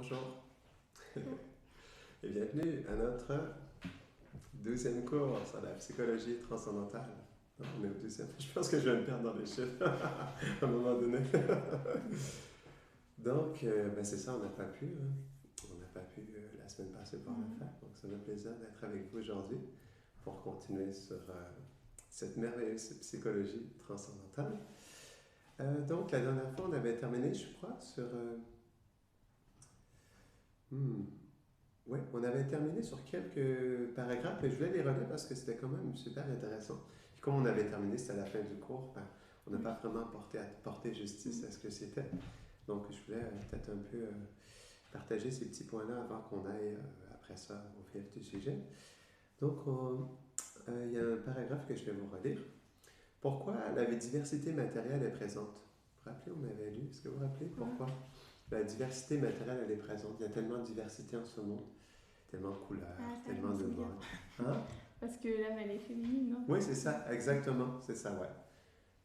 Bonjour et bienvenue à notre 12e cours sur la psychologie transcendantale. Non, on est au 12e. Je pense que je vais me perdre dans les chiffres à un moment donné. Donc, c'est ça, on n'a pas pu. On n'a pas pu la semaine passée pouvoir le faire. Donc, ça fait plaisir d'être avec vous aujourd'hui pour continuer sur cette merveilleuse psychologie transcendantale. Donc, la dernière fois, on avait terminé, je crois, sur... Oui, on avait terminé sur quelques paragraphes et je voulais les relire parce que c'était quand même super intéressant. Puis comme on avait terminé, c'était à la fin du cours, on n'a pas vraiment porté justice à ce que c'était. Donc je voulais peut-être un peu partager ces petits points-là avant qu'on aille après ça au vif du sujet. Donc il y a un paragraphe que je vais vous relire. Pourquoi la diversité matérielle est présente? Vous vous rappelez, on avait lu, est-ce que vous vous rappelez pourquoi la diversité matérielle elle est présente? Il y a tellement de diversité en ce monde. Tellement de couleurs, tellement de modes. Hein? Parce que l'âme, elle est féminine, non? Oui, c'est ça, exactement, c'est ça, ouais.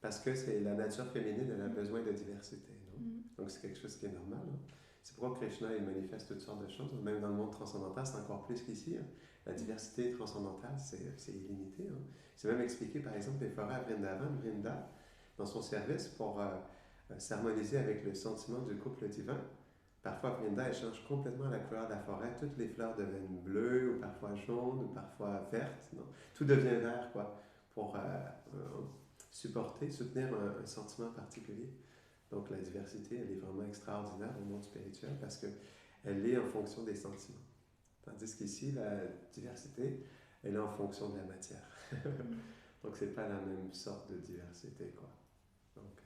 Parce que c'est la nature féminine, elle a besoin de diversité, non? Donc c'est quelque chose qui est normal. Hein? C'est pourquoi Krishna, il manifeste toutes sortes de choses. Même dans le monde transcendantal, c'est encore plus qu'ici. Hein? La diversité transcendantale, c'est illimité. Hein? C'est même expliqué, par exemple, les forêts à Vrindavan, Vrinda, dans son service pour s'harmoniser avec le sentiment du couple divin. Parfois, Vrinda, elle change complètement la couleur de la forêt. Toutes les fleurs deviennent bleues, ou parfois jaunes, ou parfois vertes. Non? Tout devient vert, quoi, pour soutenir un sentiment particulier. Donc, la diversité, elle est vraiment extraordinaire au monde spirituel parce qu'elle est en fonction des sentiments. Tandis qu'ici, la diversité, elle est en fonction de la matière. Donc, c'est pas la même sorte de diversité, quoi. Donc,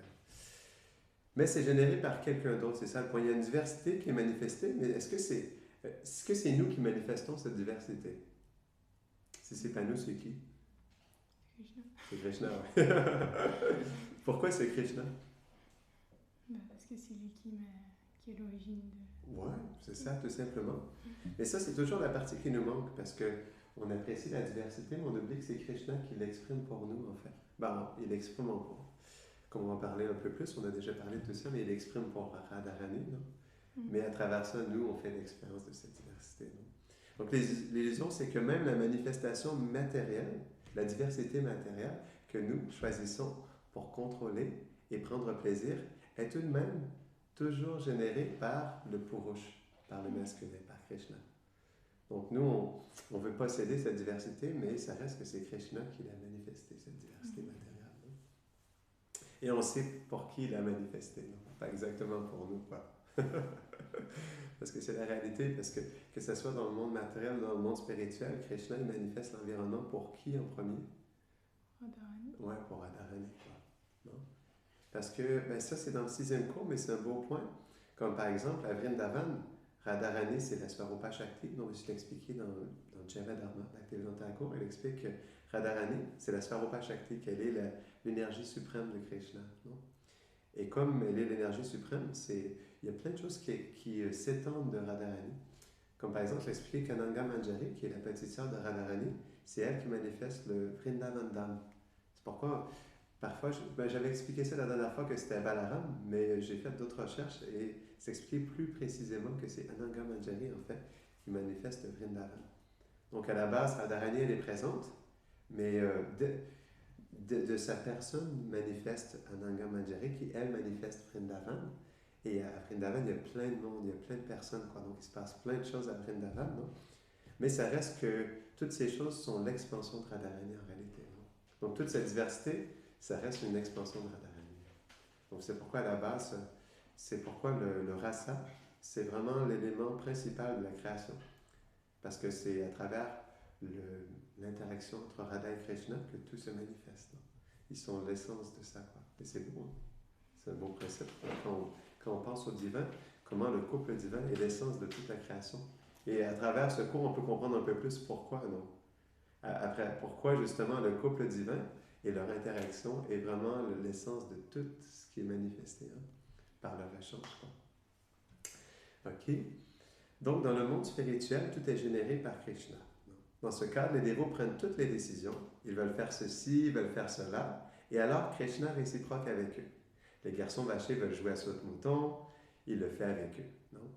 mais c'est généré par quelqu'un d'autre, c'est ça le point. Il y a une diversité qui est manifestée, mais est-ce que c'est nous qui manifestons cette diversité? Si c'est pas nous, c'est qui? Krishna. C'est Krishna, oui. Pourquoi c'est Krishna? Parce que c'est lui qui est l'origine de... Oui, c'est ça, tout simplement. Mais ça, c'est toujours la partie qui nous manque, parce qu'on apprécie la diversité, mais on oublie que c'est Krishna qui l'exprime pour nous, en fait. Bon, il l'exprime en pour. Comme on va en parler un peu plus, on a déjà parlé de tout ça, mais il l'exprime pour Radharani, non? Mais à travers ça, nous, on fait l'expérience de cette diversité, non? Donc, l'illusion, c'est que même la manifestation matérielle, la diversité matérielle que nous choisissons pour contrôler et prendre plaisir, est tout de même toujours générée par le Purush, par le masculin, par Krishna. Donc, nous, on veut posséder cette diversité, mais ça reste que c'est Krishna qui l'a manifesté, cette diversité matérielle. Non? Et on sait pour qui il l'a manifesté, non? Pas exactement pour nous, quoi. Parce que c'est la réalité, parce que ce soit dans le monde matériel ou dans le monde spirituel, Krishna il manifeste l'environnement pour qui en premier? Radharani. Ouais, pour Radharani. Non? Parce que ça c'est dans le 6e cours, mais c'est un beau point. Comme par exemple à Vrindavan, Radharani c'est la Swarupa Shakti, donc je l'ai expliqué dans Java Dharma, Bhaktivedanta Thakur, il explique que Radharani c'est la Swarupa Shakti, qu'elle est l'énergie suprême de Krishna. Non? Et comme elle est l'énergie suprême, il y a plein de choses qui s'étendent de Radharani. Comme par exemple, j'expliquais qu'Ananga Manjari, qui est la petite sœur de Radharani, c'est elle qui manifeste le Vrindavan Dham. C'est pourquoi, parfois, j'avais expliqué ça la dernière fois que c'était Balaram, mais j'ai fait d'autres recherches et s'expliquer plus précisément que c'est Ananga Manjari, en fait, qui manifeste le Vrindavan. Donc à la base, Radharani, elle est présente, mais de sa personne manifeste Ananga Manjari, qui elle manifeste Vrindavan. Et à Vrindavan, il y a plein de monde, il y a plein de personnes, quoi. Donc il se passe plein de choses à Vrindavan, non? Mais ça reste que toutes ces choses sont l'expansion de Radharani en réalité. Non? Donc toute cette diversité, ça reste une expansion de Radharani. Donc c'est pourquoi à la base, c'est pourquoi le rasa, c'est vraiment l'élément principal de la création. Parce que c'est à travers l'interaction entre Radha et Krishna que tout se manifeste. Non? Ils sont l'essence de ça, quoi. Et c'est beau. Hein? C'est un beau principe. Quand on pense au divin, comment le couple divin est l'essence de toute la création. Et à travers ce cours, on peut comprendre un peu plus pourquoi, non? Après, pourquoi justement le couple divin et leur interaction est vraiment l'essence de tout ce qui est manifesté, hein, par leur échange. OK? Donc, dans le monde spirituel, tout est généré par Krishna. Dans ce cadre, les dévots prennent toutes les décisions. Ils veulent faire ceci, ils veulent faire cela. Et alors, Krishna réciproque avec eux. Les garçons vachés veulent jouer à saute-mouton, il le fait avec eux. Non?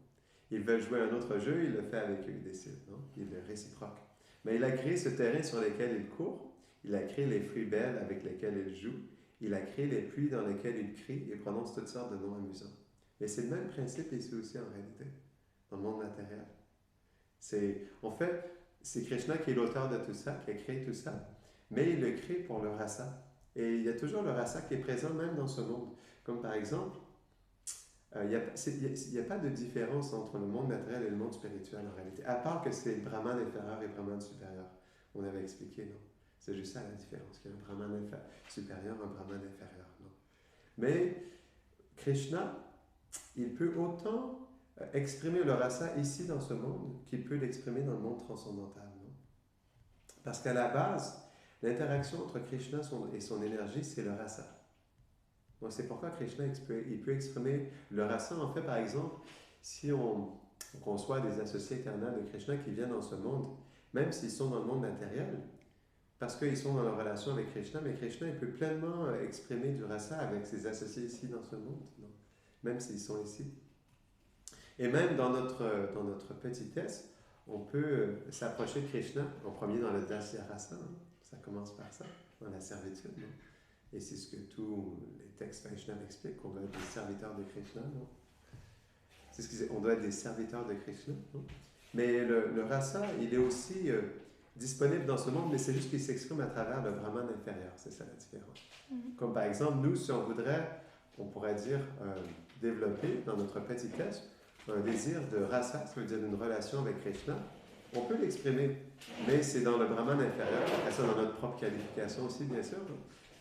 Ils veulent jouer un autre jeu, il le fait avec eux, il décide, non? Il le réciproque. Mais il a créé ce terrain sur lequel il court, il a créé les fruits belles avec lesquels il joue, il a créé les pluies dans lesquelles il crie et prononce toutes sortes de noms amusants. Mais c'est le même principe ici aussi en réalité, dans le monde matériel. En fait, c'est Krishna qui est l'auteur de tout ça, qui a créé tout ça, mais il le crée pour le rasa. Et il y a toujours le rasa qui est présent même dans ce monde. Comme par exemple, il n'y a pas de différence entre le monde matériel et le monde spirituel en réalité, à part que c'est Brahman inférieur et Brahman supérieur. On avait expliqué, non? C'est juste ça la différence, qu'il y a un Brahman supérieur, un Brahman inférieur, non? Mais Krishna, il peut autant exprimer le rasa ici dans ce monde qu'il peut l'exprimer dans le monde transcendantal, non? Parce qu'à la base, l'interaction entre Krishna et son énergie, c'est le rasa. Donc c'est pourquoi Krishna il peut exprimer le rasa. En fait, par exemple, si on conçoit des associés éternels de Krishna qui viennent dans ce monde, même s'ils sont dans le monde matériel, parce qu'ils sont dans leur relation avec Krishna, mais Krishna il peut pleinement exprimer du rasa avec ses associés ici dans ce monde, non? Même s'ils sont ici. Et même dans notre petitesse, on peut s'approcher de Krishna, en premier dans le Dasya Rasa, hein? Ça commence par ça, dans la servitude, non? Et c'est ce que tous les textes Vaishnava expliquent, qu'on doit être des serviteurs de Krishna, non? C'est ce qu'ils disent, on doit être des serviteurs de Krishna, non? Mais le rasa, il est aussi disponible dans ce monde, mais c'est juste qu'il s'exprime à travers le Brahman inférieur, c'est ça la différence. Comme par exemple, nous, si on voudrait, on pourrait dire, développer dans notre petitesse un désir de rasa, ça veut dire une relation avec Krishna, on peut l'exprimer, mais c'est dans le Brahman inférieur, après ça dans notre propre qualification aussi, bien sûr, non?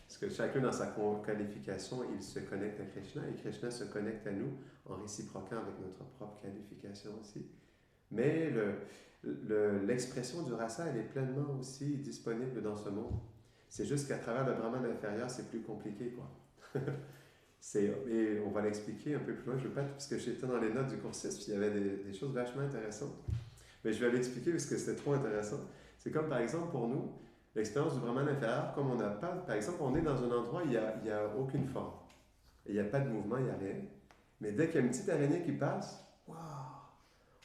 Parce que chacun dans sa qualification, il se connecte à Krishna et Krishna se connecte à nous en réciproquant avec notre propre qualification aussi. Mais l'expression du rasa, elle est pleinement aussi disponible dans ce monde. C'est juste qu'à travers le Brahman inférieur, c'est plus compliqué, quoi. Et on va l'expliquer un peu plus loin. Je ne veux pas, parce que j'étais dans les notes du coursiste, puis il y avait des choses vachement intéressantes. Mais je vais l'expliquer parce que c'était trop intéressant. C'est comme, par exemple, pour nous, l'expérience du Brahman inférieur, comme on n'a pas, par exemple, on est dans un endroit où il n'y a aucune forme. Il n'y a pas de mouvement, il n'y a rien. Mais dès qu'il y a une petite araignée qui passe, waouh,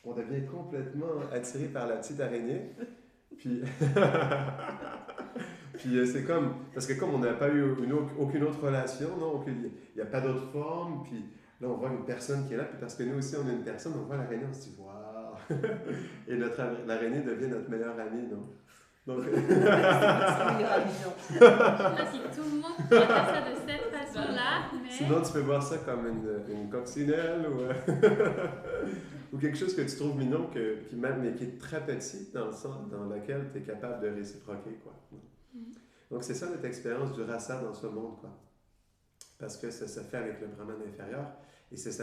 on devient complètement attiré par la petite araignée. Puis, puis c'est comme, parce que comme on n'a pas eu aucune autre relation, non, il n'y a pas d'autre forme, puis là on voit une personne qui est là, puis parce que nous aussi on est une personne, on voit l'araignée, on se dit waouh, et l'araignée devient notre meilleur ami, non? Donc... Là, si tout le monde pourrait faire ça de cette façon-là, mais... Sinon, tu peux voir ça comme une coccinelle ou quelque chose que tu trouves mignon, mais qui est très petit dans le sens dans lequel tu es capable de réciproquer, quoi. Donc, c'est ça notre expérience du rasa dans ce monde, quoi. Parce que ça se fait avec le Brahman inférieur et ça se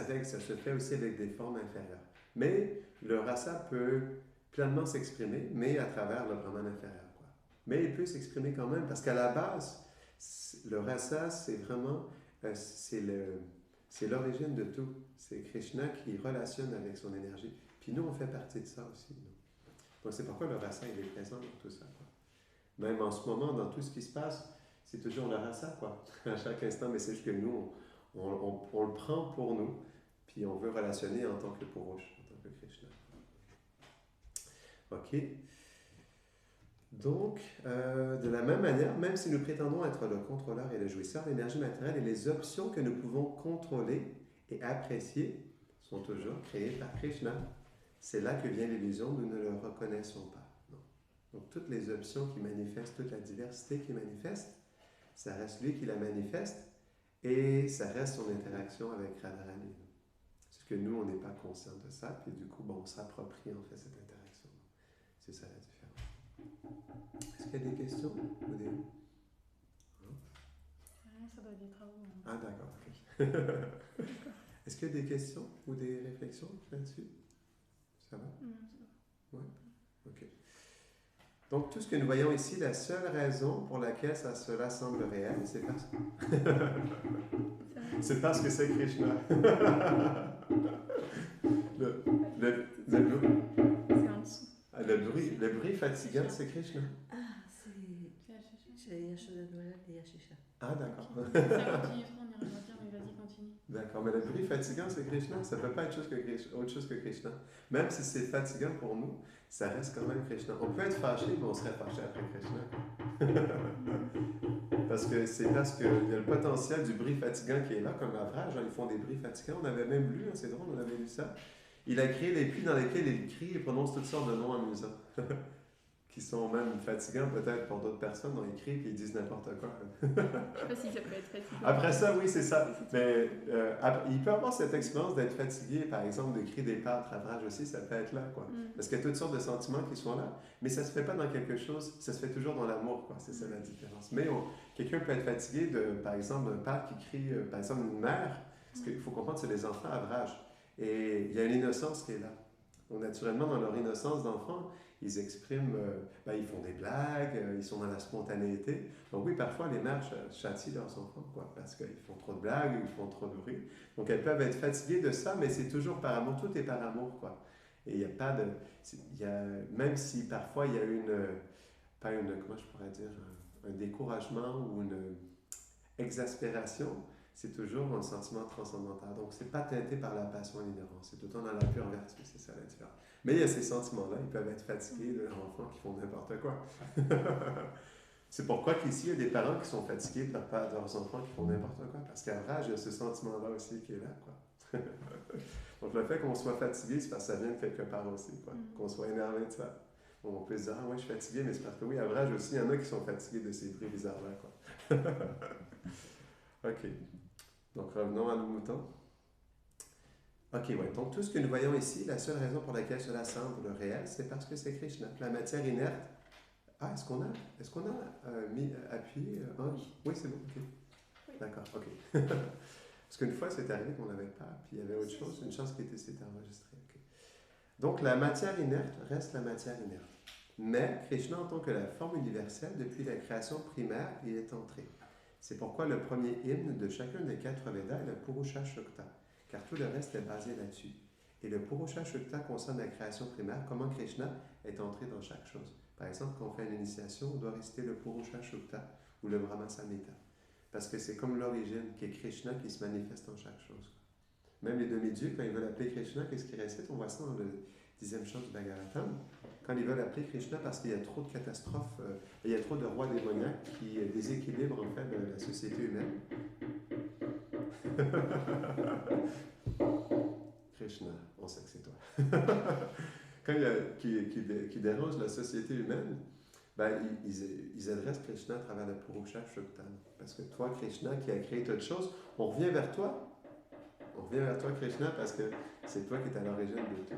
fait aussi avec des formes inférieures. Mais le rasa peut pleinement s'exprimer, mais à travers le Brahman inférieur, quoi. Mais il peut s'exprimer quand même, parce qu'à la base, le rasa, c'est vraiment, c'est l'origine de tout. C'est Krishna qui relationne avec son énergie. Puis nous, on fait partie de ça aussi, non? Donc c'est pourquoi le rasa, il est présent dans tout ça, quoi. Même en ce moment, dans tout ce qui se passe, c'est toujours le rasa, quoi. À chaque instant, mais c'est juste que nous, on le prend pour nous, puis on veut relationner en tant que Purusha, en tant que Krishna. OK. Donc, de la même manière, même si nous prétendons être le contrôleur et le jouisseur, l'énergie matérielle et les options que nous pouvons contrôler et apprécier sont toujours créées par Krishna. C'est là que vient l'illusion, nous ne le reconnaissons pas. Non. Donc, toutes les options qui manifestent, toute la diversité qui manifeste, ça reste lui qui la manifeste et ça reste son interaction avec Radharani. Parce que nous, on n'est pas conscient de ça, puis du coup, bon, on s'approprie en fait cette interaction. C'est ça la différence. Est-ce qu'il y a des questions ou des... Non? Ça doit être des travaux. Ah, d'accord. Okay. Est-ce qu'il y a des questions ou des réflexions là-dessus? Ça va? Oui? OK. Donc, tout ce que nous voyons ici, la seule raison pour laquelle cela semble réel, c'est parce que... c'est parce que c'est Krishna. C'est en dessous. Le bruit fatigant, c'est Krishna. Ah, c'est Yashoda Dwala et Yashisha. Ah, d'accord. Ça continue trop, on ira dire, mais vas-y, continue. D'accord, mais le bruit fatigant, c'est Krishna. Ça ne peut pas être autre chose que Krishna. Même si c'est fatigant pour nous, ça reste quand même Krishna. On peut être fâché, mais on serait fâché après Krishna. Parce que c'est parce qu'il y a le potentiel du bruit fatigant qui est là, comme Avraj, ils font des bruits fatigants. On avait même lu, c'est drôle, on avait lu ça. Il a créé des puits dans lesquels il crie et prononce toutes sortes de noms amusants. Qui sont même fatigants peut-être pour d'autres personnes. On écrit et ils disent n'importe quoi. Je sais pas si ça peut être fatigant. Après ça, oui, c'est ça. Mais il peut avoir cette expérience d'être fatigué, par exemple, de crier des pas à travers aussi, ça peut être là, quoi. Parce qu'il y a toutes sortes de sentiments qui sont là, mais ça se fait pas dans quelque chose, ça se fait toujours dans l'amour, quoi. C'est ça la différence. Mais quelqu'un peut être fatigué de, par exemple, d'un père qui crie, par exemple, une mère, parce qu'il faut comprendre, c'est les enfants à rage. Et il y a une innocence qui est là. Donc, naturellement, dans leur innocence d'enfant, ils expriment, ils font des blagues, ils sont dans la spontanéité. Donc oui, parfois, les mères châtient leurs enfants, quoi, parce qu'ils font trop de blagues, ils font trop de bruit. Donc elles peuvent être fatiguées de ça, mais c'est toujours par amour, tout est par amour, quoi. Et il n'y a pas de... même si parfois il y a comment je pourrais dire, un découragement ou une exaspération, c'est toujours un sentiment transcendantal. Donc, c'est pas teinté par la passion et l'ignorance. C'est tout le temps dans la pure vertu, c'est ça la différence. Mais il y a ces sentiments-là, ils peuvent être fatigués de leurs enfants qui font n'importe quoi. C'est pourquoi qu'ici, il y a des parents qui sont fatigués de leurs enfants qui font n'importe quoi. Parce qu'à rage, il y a ce sentiment-là aussi qui est là, quoi. Donc, le fait qu'on soit fatigué, c'est parce que ça vient de quelque part aussi, quoi. Qu'on soit énervé de ça. On peut se dire, ah oui, je suis fatigué, mais c'est parce que oui, à rage aussi, il y en a qui sont fatigués de ces bruits bizarres-là, quoi. OK. Donc, revenons à nos moutons. OK, ouais. Donc, tout ce que nous voyons ici, la seule raison pour laquelle cela semble réel, c'est parce que c'est Krishna. La matière inerte. Ah, est-ce qu'on a mis appuyé Oui, c'est bon, OK. Oui. D'accord, OK. Parce qu'une fois, c'est arrivé qu'on n'avait pas, puis il y avait autre chose, une chance qui s'était enregistrée. Okay. Donc, la matière inerte reste la matière inerte. Mais Krishna, en tant que la forme universelle, depuis la création primaire, y est entré. C'est pourquoi le premier hymne de chacun des 4 Védas est le Purusha Shukta, car tout le reste est basé là-dessus. Et le Purusha Shukta concerne la création primaire, comment Krishna est entré dans chaque chose. Par exemple, quand on fait une initiation, on doit réciter le Purusha Shukta ou le Brahma Samhita, parce que c'est comme l'origine, qui est Krishna qui se manifeste dans chaque chose. Même les demi-dieux, quand ils veulent appeler Krishna, qu'est-ce qu'ils récitent? On voit ça dans le 10e chant du Bhagavatam. Quand ils veulent appeler Krishna parce qu'il y a trop de catastrophes, il y a trop de rois démoniaques qui déséquilibrent en fait la société humaine. Krishna, on sait que c'est toi. Quand il y a qui dérange la société humaine, ils adressent Krishna à travers le Purusha Shukta. Parce que toi, Krishna, qui a créé toutes choses, on revient vers toi. On revient vers toi, Krishna, parce que c'est toi qui es à l'origine de tout.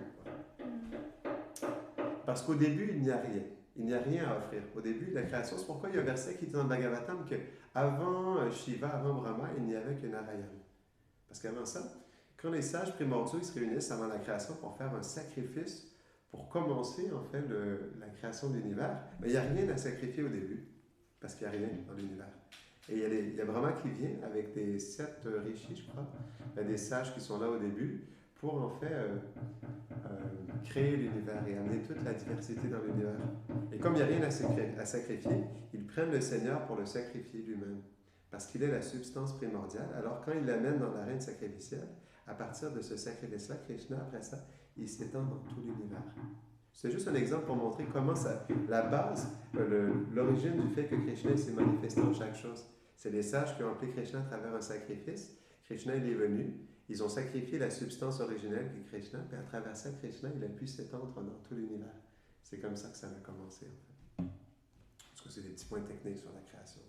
Parce qu'au début, il n'y a rien. Il n'y a rien à offrir. Au début de la création, c'est pourquoi il y a un verset qui est dans le Bhagavatam que avant Shiva, avant Brahma, il n'y avait que Narayana. Parce qu'avant ça, quand les sages primordiaux ils se réunissent avant la création pour faire un sacrifice, pour commencer en fait la création de l'univers, mais il n'y a rien à sacrifier au début, parce qu'il n'y a rien dans l'univers. Et il y a Brahma qui vient avec des 7 rishis, je crois, des sages qui sont là au début, pour en fait créer l'univers et amener toute la diversité dans l'univers. Et comme il n'y a rien à sacrifier, ils prennent le Seigneur pour le sacrifier lui-même, parce qu'il est la substance primordiale. Alors quand ils l'amènent dans l'arène sacrificielle, à partir de ce sacrifice-là, Krishna, après ça, il s'étend dans tout l'univers. C'est juste un exemple pour montrer comment la base, l'origine du fait que Krishna s'est manifesté en chaque chose. C'est les sages qui ont appelé Krishna à travers un sacrifice. Krishna, il est venu. Ils ont sacrifié la substance originelle qui est Krishna, puis à travers ça, Krishna, il a pu s'étendre dans tout l'univers. C'est comme ça que ça a commencé, en fait. Parce que c'est des petits points techniques sur la création.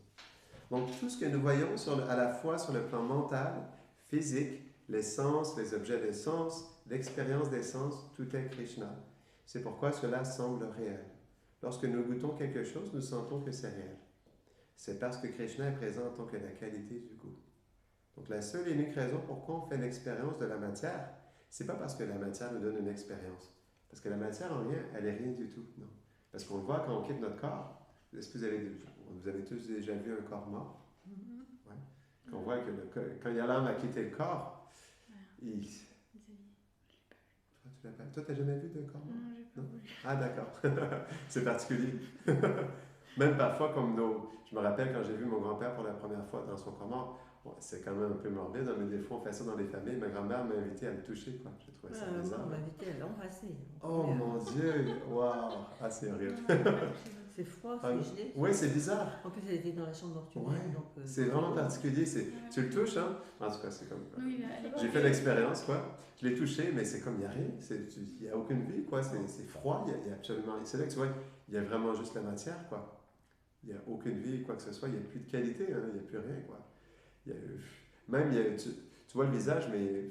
Donc, tout ce que nous voyons à la fois sur le plan mental, physique, les sens, les objets des sens, l'expérience des sens, tout est Krishna. C'est pourquoi cela semble réel. Lorsque nous goûtons quelque chose, nous sentons que c'est réel. C'est parce que Krishna est présent en tant que la qualité du goût. Donc, la seule et unique raison pourquoi on fait l'expérience de la matière, c'est pas parce que la matière nous donne une expérience. Parce que la matière en rien, elle est rien du tout. Non. Parce qu'on le voit quand on quitte notre corps. Est-ce que vous avez tous déjà vu un corps mort? Ouais. Quand on voit que quand il y a l'âme à quitter le corps, Toi, tu n'as jamais vu de corps mort? Non, j'ai pas vu. Ah, d'accord. C'est particulier. Même parfois, je me rappelle quand j'ai vu mon grand-père pour la première fois dans son corps mort, Ouais, c'est quand même un peu morbide, hein, mais des fois on fait ça dans les familles. Ma grand-mère m'a invité à le toucher, quoi. J'ai trouvé ça bizarre. On m'a invité à l'embrasser. Oh mon Dieu! Waouh! Ah, c'est horrible. C'est froid, Ah, c'est gelé. oui, c'est bizarre. En plus, elle était dans la chambre mortuaire. Ouais, donc, c'est vraiment particulier. Tu le touches, hein? En tout cas, c'est comme. Oui, J'ai fait l'expérience, quoi. Je l'ai touché, mais c'est comme il n'y a rien. Il n'y a aucune vie, quoi. C'est froid, il y a absolument rien. C'est là que tu vois, il y a vraiment juste la matière, quoi. Il n'y a aucune vie, quoi que ce soit. Il n'y a plus de qualité, hein. Il n'y a plus rien, quoi. Il y a, même, tu vois le visage, mais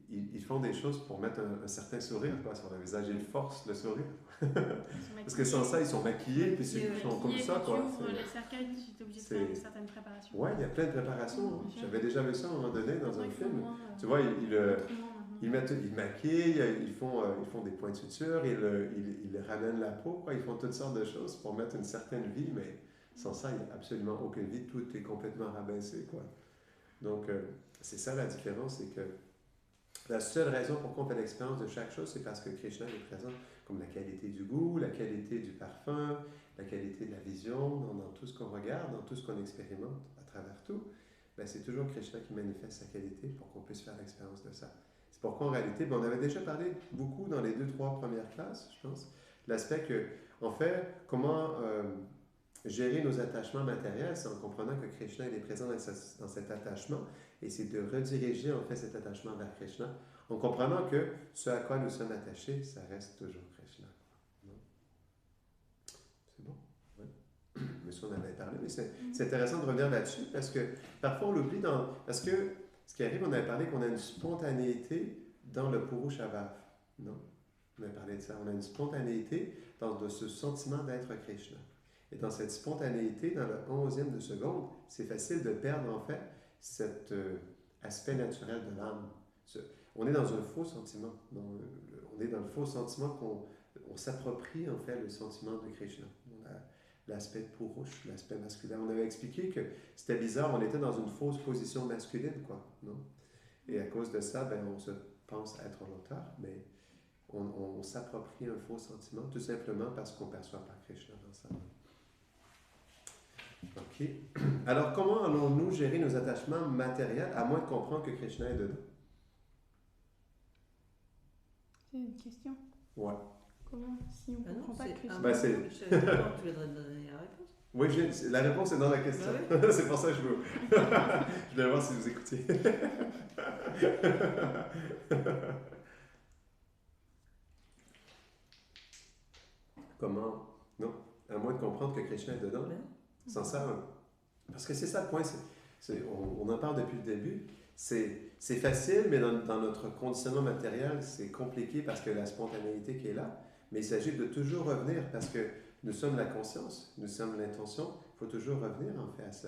ils font des choses pour mettre un certain sourire, quoi, sur le visage. Ils forcent le sourire. Parce que sans ça, ils sont maquillés, puis ils sont comme ça, quoi. Tu ouvres les cercueils, tu es obligé de faire une certaine préparation. Ouais, il y a plein de préparations. J'avais déjà vu ça à un moment donné dans un film. Tu vois, ils maquillent, ils font des points de suture, ils ramènent la peau, quoi. Ils font toutes sortes de choses pour mettre une certaine vie, mais sans ça, il n'y a absolument aucune vie. Tout est complètement rabaissé, quoi. Donc, c'est ça la différence, c'est que la seule raison pourquoi on fait l'expérience de chaque chose, c'est parce que Krishna est présent, comme la qualité du goût, la qualité du parfum, la qualité de la vision, dans tout ce qu'on regarde, dans tout ce qu'on expérimente, à travers tout. Ben, c'est toujours Krishna qui manifeste sa qualité pour qu'on puisse faire l'expérience de ça. C'est pourquoi en réalité, on avait déjà parlé beaucoup dans les 2-3 premières classes, je pense, l'aspect que, en fait, comment gérer nos attachements matériels, c'est en comprenant que Krishna il est présent dans cet attachement, et c'est de rediriger en fait cet attachement vers Krishna, en comprenant que ce à quoi nous sommes attachés, ça reste toujours Krishna. Non? C'est bon? Oui. Mais ça, on avait parlé, mais c'est intéressant de revenir là-dessus, parce que parfois on l'oublie, parce que ce qui arrive, on avait parlé qu'on a une spontanéité dans le Purushabhav. Non? On avait parlé de ça. On a une spontanéité dans ce sentiment d'être Krishna. Et dans cette spontanéité, dans le 11e de seconde, c'est facile de perdre en fait cet aspect naturel de l'âme. On est dans un faux sentiment. On est dans le faux sentiment qu'on s'approprie en fait le sentiment de Krishna. L'aspect de Purush, l'aspect masculin. On avait expliqué que c'était bizarre, on était dans une fausse position masculine, quoi. Non? Et à cause de ça, ben, on se pense être l'auteur, mais on s'approprie un faux sentiment tout simplement parce qu'on ne perçoit pas Krishna dans ça. OK. Alors, comment allons-nous gérer nos attachements matériels, à moins de comprendre que Krishna est dedans? C'est une question. Ouais. Comment, si on ne comprend pas Krishna? Ben, c'est... Tu voudrais donner la réponse? Oui, la réponse est dans la question. Ben oui. C'est pour ça que je voulais voir si vous écoutiez. Comment? Non. À moins de comprendre que Krishna est dedans. Sans ça, parce que c'est ça le point, on en parle depuis le début, c'est facile, mais dans notre conditionnement matériel, c'est compliqué parce que la spontanéité qui est là, mais il s'agit de toujours revenir parce que nous sommes la conscience, nous sommes l'intention, il faut toujours revenir en fait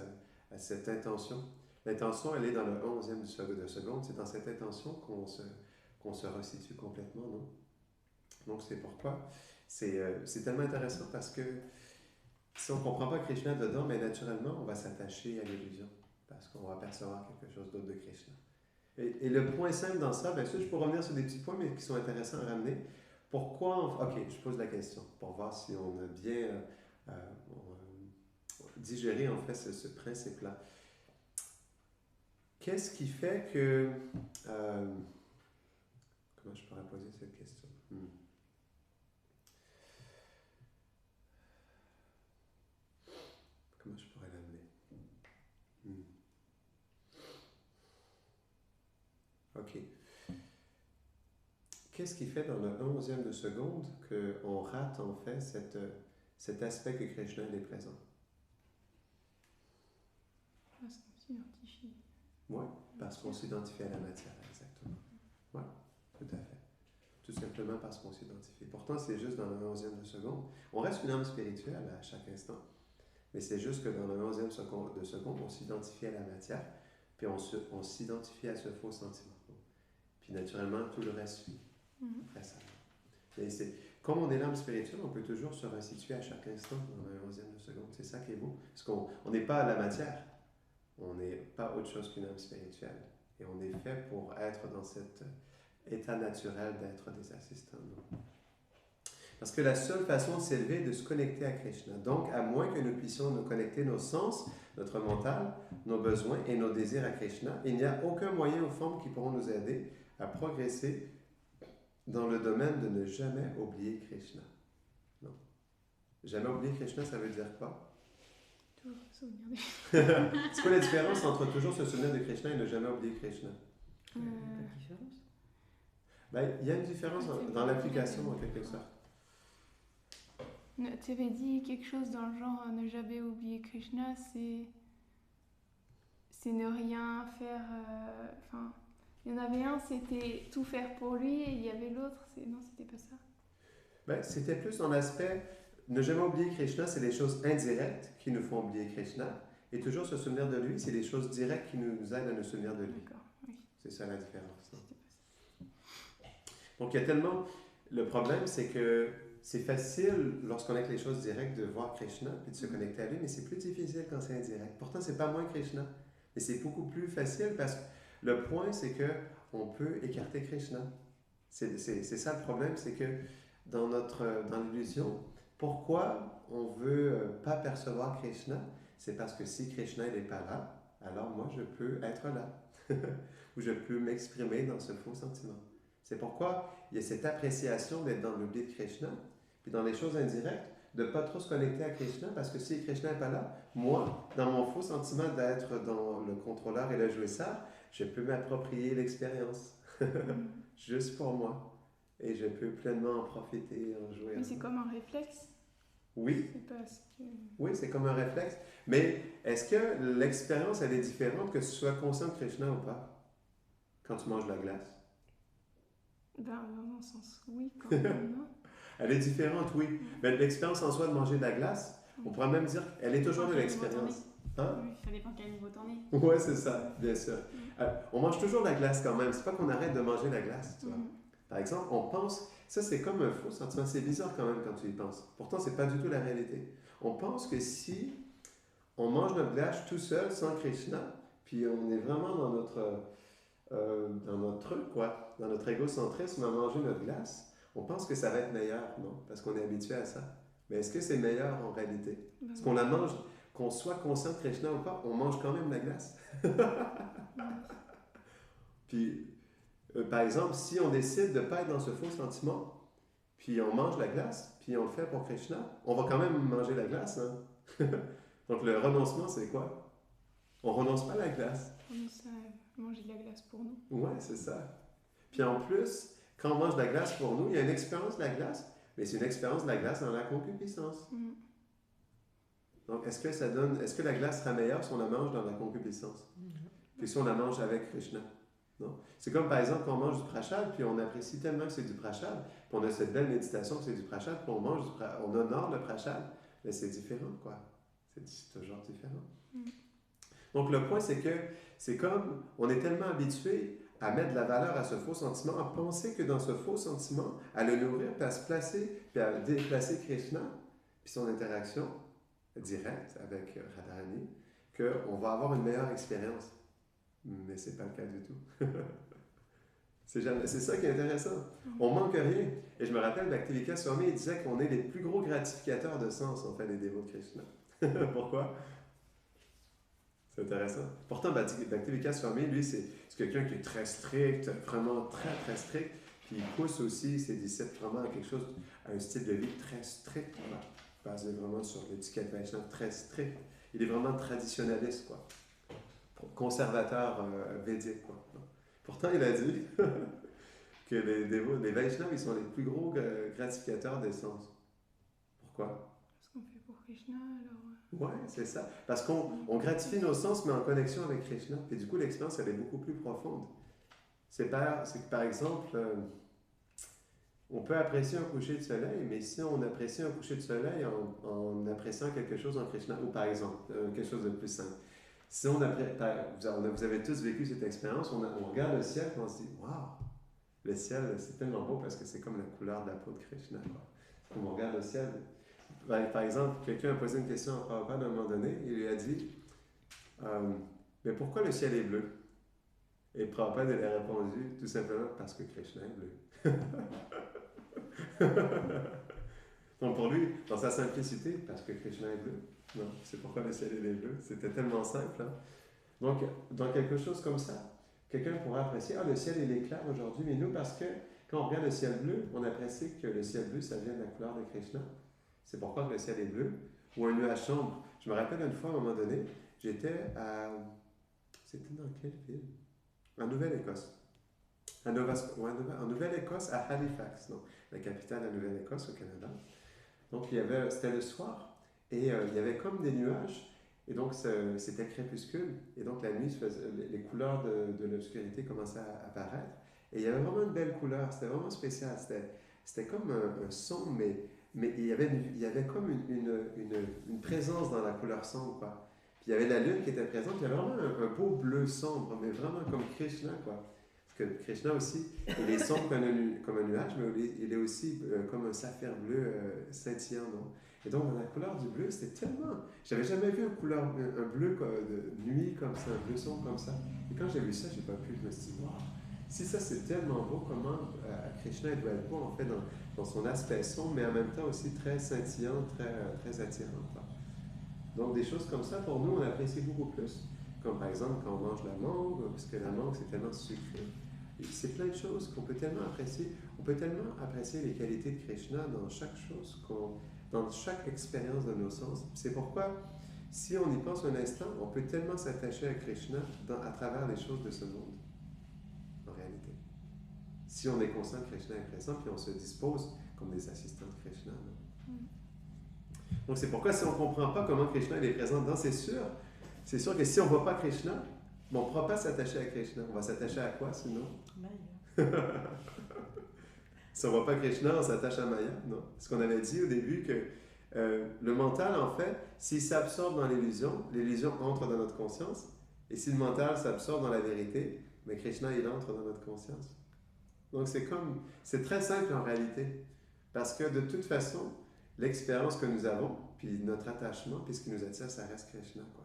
à cette intention. L'intention, elle est dans le 11e de seconde, c'est dans cette intention qu'on se resitue complètement, non? Donc c'est pourquoi c'est tellement intéressant parce que si on ne comprend pas Krishna dedans, mais naturellement, on va s'attacher à l'illusion parce qu'on va percevoir quelque chose d'autre de Krishna. Et le point simple dans ça, bien sûr, je peux revenir sur des petits points, mais qui sont intéressants à ramener. Pourquoi, ok, je pose la question pour voir si on a bien digéré en fait ce principe-là. Qu'est-ce qui fait que... comment je pourrais poser cette question? Comment je pourrais l'amener? OK. Qu'est-ce qui fait dans le 11e de seconde qu'on rate en fait cet aspect que Krishna est présent? Parce qu'on s'identifie. Oui, parce qu'on s'identifie à la matière, exactement. Oui, tout à fait. Tout simplement parce qu'on s'identifie. Pourtant, c'est juste dans le 11e de seconde. On reste une âme spirituelle à chaque instant. Mais c'est juste que dans le 11e de seconde, on s'identifie à la matière, puis on s'identifie à ce faux sentiment. Puis naturellement, tout le reste suit. Après ça. Et comme on est l'âme spirituelle, on peut toujours se resituer à chaque instant dans le 11e de seconde. C'est ça qui est beau. Parce qu'on n'est pas la matière. On n'est pas autre chose qu'une âme spirituelle. Et on est fait pour être dans cet état naturel d'être des assistants. Parce que la seule façon de s'élever est de se connecter à Krishna. Donc, à moins que nous puissions nous connecter nos sens, notre mental, nos besoins et nos désirs à Krishna, il n'y a aucun moyen ou forme qui pourront nous aider à progresser dans le domaine de ne jamais oublier Krishna. Non. Jamais oublier Krishna, ça veut dire quoi? Toujours se souvenir de... C'est quoi la différence entre toujours se souvenir de Krishna et ne jamais oublier Krishna? Il n'y a pas de différence. Ben, il y a une différence dans l'application, en quelque sorte. Tu avais dit quelque chose dans le genre ne jamais oublier Krishna, c'est ne rien faire. Enfin, il y en avait un, c'était tout faire pour lui, et il y avait l'autre, non, c'était pas ça. Ben, c'était plus dans l'aspect ne jamais oublier Krishna, c'est les choses indirectes qui nous font oublier Krishna, et toujours se souvenir de lui, c'est les choses directes qui nous aident à nous souvenir de lui. D'accord, oui. C'est ça la différence. Non? C'était pas ça. Donc, il y a tellement. Le problème, c'est que c'est facile, lorsqu'on a avec les choses directes, de voir Krishna puis de se connecter à lui, mais c'est plus difficile quand c'est indirect. Pourtant, c'est pas moins Krishna, mais c'est beaucoup plus facile parce que le point, c'est que on peut écarter Krishna. C'est ça le problème, c'est que dans l'illusion, pourquoi on veut pas percevoir Krishna? C'est parce que si Krishna n'est pas là, alors moi, je peux être là. Ou je peux m'exprimer dans ce faux sentiment. C'est pourquoi il y a cette appréciation d'être dans l'oubli de Krishna, puis dans les choses indirectes, de ne pas trop se connecter à Krishna, parce que si Krishna n'est pas là, moi, dans mon faux sentiment d'être dans le contrôleur et le jouisseur, je peux m'approprier l'expérience, juste pour moi, et je peux pleinement en profiter, en jouer. Mais c'est comme un réflexe. Oui. C'est parce que... Oui, c'est comme un réflexe. Mais est-ce que l'expérience, elle est différente que tu sois conscient de Krishna ou pas, quand tu manges de la glace? Ben, dans un sens, oui, quand même, non? Elle est différente, oui. Mais l'expérience en soi de manger de la glace, on pourrait même dire qu'elle est toujours de l'expérience. Hein? Oui, ça dépend quel niveau t'en es. Oui, c'est ça, bien sûr. On mange toujours de la glace quand même. C'est pas qu'on arrête de manger de la glace, tu vois. Par exemple, on pense, ça c'est comme un faux sentiment, c'est bizarre quand même quand tu y penses. Pourtant, c'est pas du tout la réalité. On pense que si on mange notre glace tout seul, sans Krishna, puis on est vraiment dans notre truc, quoi, dans notre égocentrisme à manger notre glace, on pense que ça va être meilleur, non? Parce qu'on est habitué à ça. Mais est-ce que c'est meilleur en réalité? Parce qu'on la mange, qu'on soit conscient de Krishna ou pas, on mange quand même la glace. Puis, par exemple, si on décide de ne pas être dans ce faux sentiment, puis on mange la glace, puis on le fait pour Krishna, on va quand même manger la glace. Hein? Donc, le renoncement, c'est quoi? On ne renonce pas à la glace. On renonce à manger de la glace pour nous. Oui, c'est ça. Puis en plus, quand on mange de la glace pour nous, il y a une expérience de la glace, mais c'est une expérience de la glace dans la concupiscence. Donc, est-ce que la glace sera meilleure si on la mange dans la concupiscence que si on la mange avec Krishna? Non? C'est comme par exemple quand on mange du prashad, puis on apprécie tellement que c'est du prashad, puis on a cette belle méditation que c'est du prashad, puis on honore le prashad, mais c'est différent, quoi. C'est toujours différent. Donc, le point, c'est que c'est comme on est tellement habitué à mettre de la valeur à ce faux sentiment, à penser que dans ce faux sentiment, à le nourrir, puis à se placer, puis à déplacer Krishna, puis son interaction directe avec Radharani, qu'on va avoir une meilleure expérience. Mais ce n'est pas le cas du tout. C'est ça qui est intéressant. On manque rien. Et je me rappelle, Bhaktivinoda Swami il disait qu'on est les plus gros gratificateurs de sens, en fait, les dévots de Krishna. Pourquoi? C'est intéressant. Pourtant, Bhaktivinoda Swami, lui, c'est quelqu'un qui est très strict, vraiment très, très strict, puis il pousse aussi ses disciples vraiment à quelque chose, à un style de vie très strict, basé vraiment sur l'étiquette Vaishnava très strict. Il est vraiment traditionnaliste, quoi. Conservateur védique, quoi. Pourtant, il a dit que les Vaishnavas, ils sont les plus gros gratificateurs d'essence. Pourquoi? Parce qu'on fait pour Krishna, alors... Oui, c'est ça. Parce qu'on gratifie nos sens, mais en connexion avec Krishna. Et du coup, l'expérience, elle est beaucoup plus profonde. C'est que, par exemple, on peut apprécier un coucher de soleil, mais si on apprécie un coucher de soleil en appréciant quelque chose en Krishna, ou par exemple, quelque chose de plus simple. Si vous avez tous vécu cette expérience, on regarde le ciel et on se dit « Waouh! Le ciel, c'est tellement beau parce que c'est comme la couleur de la peau de Krishna. » Comme on regarde le ciel. Par exemple, quelqu'un a posé une question à Prabhupada à un moment donné, il lui a dit mais pourquoi le ciel est bleu? Et Prabhupada lui a répondu tout simplement parce que Krishna est bleu. Donc pour lui, dans sa simplicité, parce que Krishna est bleu, non, c'est pourquoi le ciel il est bleu, c'était tellement simple. Hein? Donc, dans quelque chose comme ça, quelqu'un pourra apprécier, ah, le ciel il est clair aujourd'hui, mais nous, parce que quand on regarde le ciel bleu, on apprécie que le ciel bleu, ça vient de la couleur de Krishna. C'est pourquoi le ciel est bleu. Ou un nuage sombre. Je me rappelle une fois, à un moment donné, j'étais à... C'était dans quelle ville? En Nouvelle-Écosse. En Nouvelle-Écosse, à Halifax, non, la capitale de la Nouvelle-Écosse au Canada. Donc, c'était le soir, et il y avait comme des nuages, et donc c'était crépuscule, et donc la nuit, les couleurs de l'obscurité commençaient à apparaître, et il y avait vraiment une belle couleur, c'était vraiment spécial, c'était comme un sombre, mais il y avait comme une présence dans la couleur sombre, quoi. Puis il y avait la lune qui était présente, il y avait vraiment un beau bleu sombre, mais vraiment comme Krishna, quoi. Parce que Krishna aussi, il est sombre comme un nuage, mais il est aussi comme un saphir bleu scintillant, non? Et donc, dans la couleur du bleu, c'était tellement... J'avais jamais vu un bleu de nuit comme ça, un bleu sombre comme ça. Et quand j'ai vu ça, j'ai pas pu, je me suis dit, wow, si ça c'est tellement beau, comment Krishna il doit être beau, en fait, dans son aspect sombre, mais en même temps aussi très scintillant, très attirant, quoi. Donc, des choses comme ça, pour nous, on apprécie beaucoup plus. Comme par exemple, quand on mange la mangue, parce que la mangue, c'est tellement sucré. Et c'est plein de choses qu'on peut tellement apprécier. On peut tellement apprécier les qualités de Krishna dans chaque chose, dans chaque expérience de nos sens. C'est pourquoi, si on y pense un instant, on peut tellement s'attacher à Krishna à travers les choses de ce monde, en réalité. Si on est conscient que Krishna est présent, puis on se dispose comme des assistants de Krishna. Donc c'est pourquoi, si on ne comprend pas comment Krishna il est présent dedans, c'est sûr que si on ne voit pas Krishna, on ne pourra pas s'attacher à Krishna. On va s'attacher à quoi sinon? Maya. Si on ne voit pas Krishna, on s'attache à Maya? Non. Ce qu'on avait dit au début, que le mental, en fait, s'il s'absorbe dans l'illusion, l'illusion entre dans notre conscience. Et si le mental s'absorbe dans la vérité, mais Krishna, il entre dans notre conscience. Donc c'est très simple en réalité. Parce que de toute façon, l'expérience que nous avons, puis notre attachement, puis ce qui nous attire, ça reste Krishna, quoi.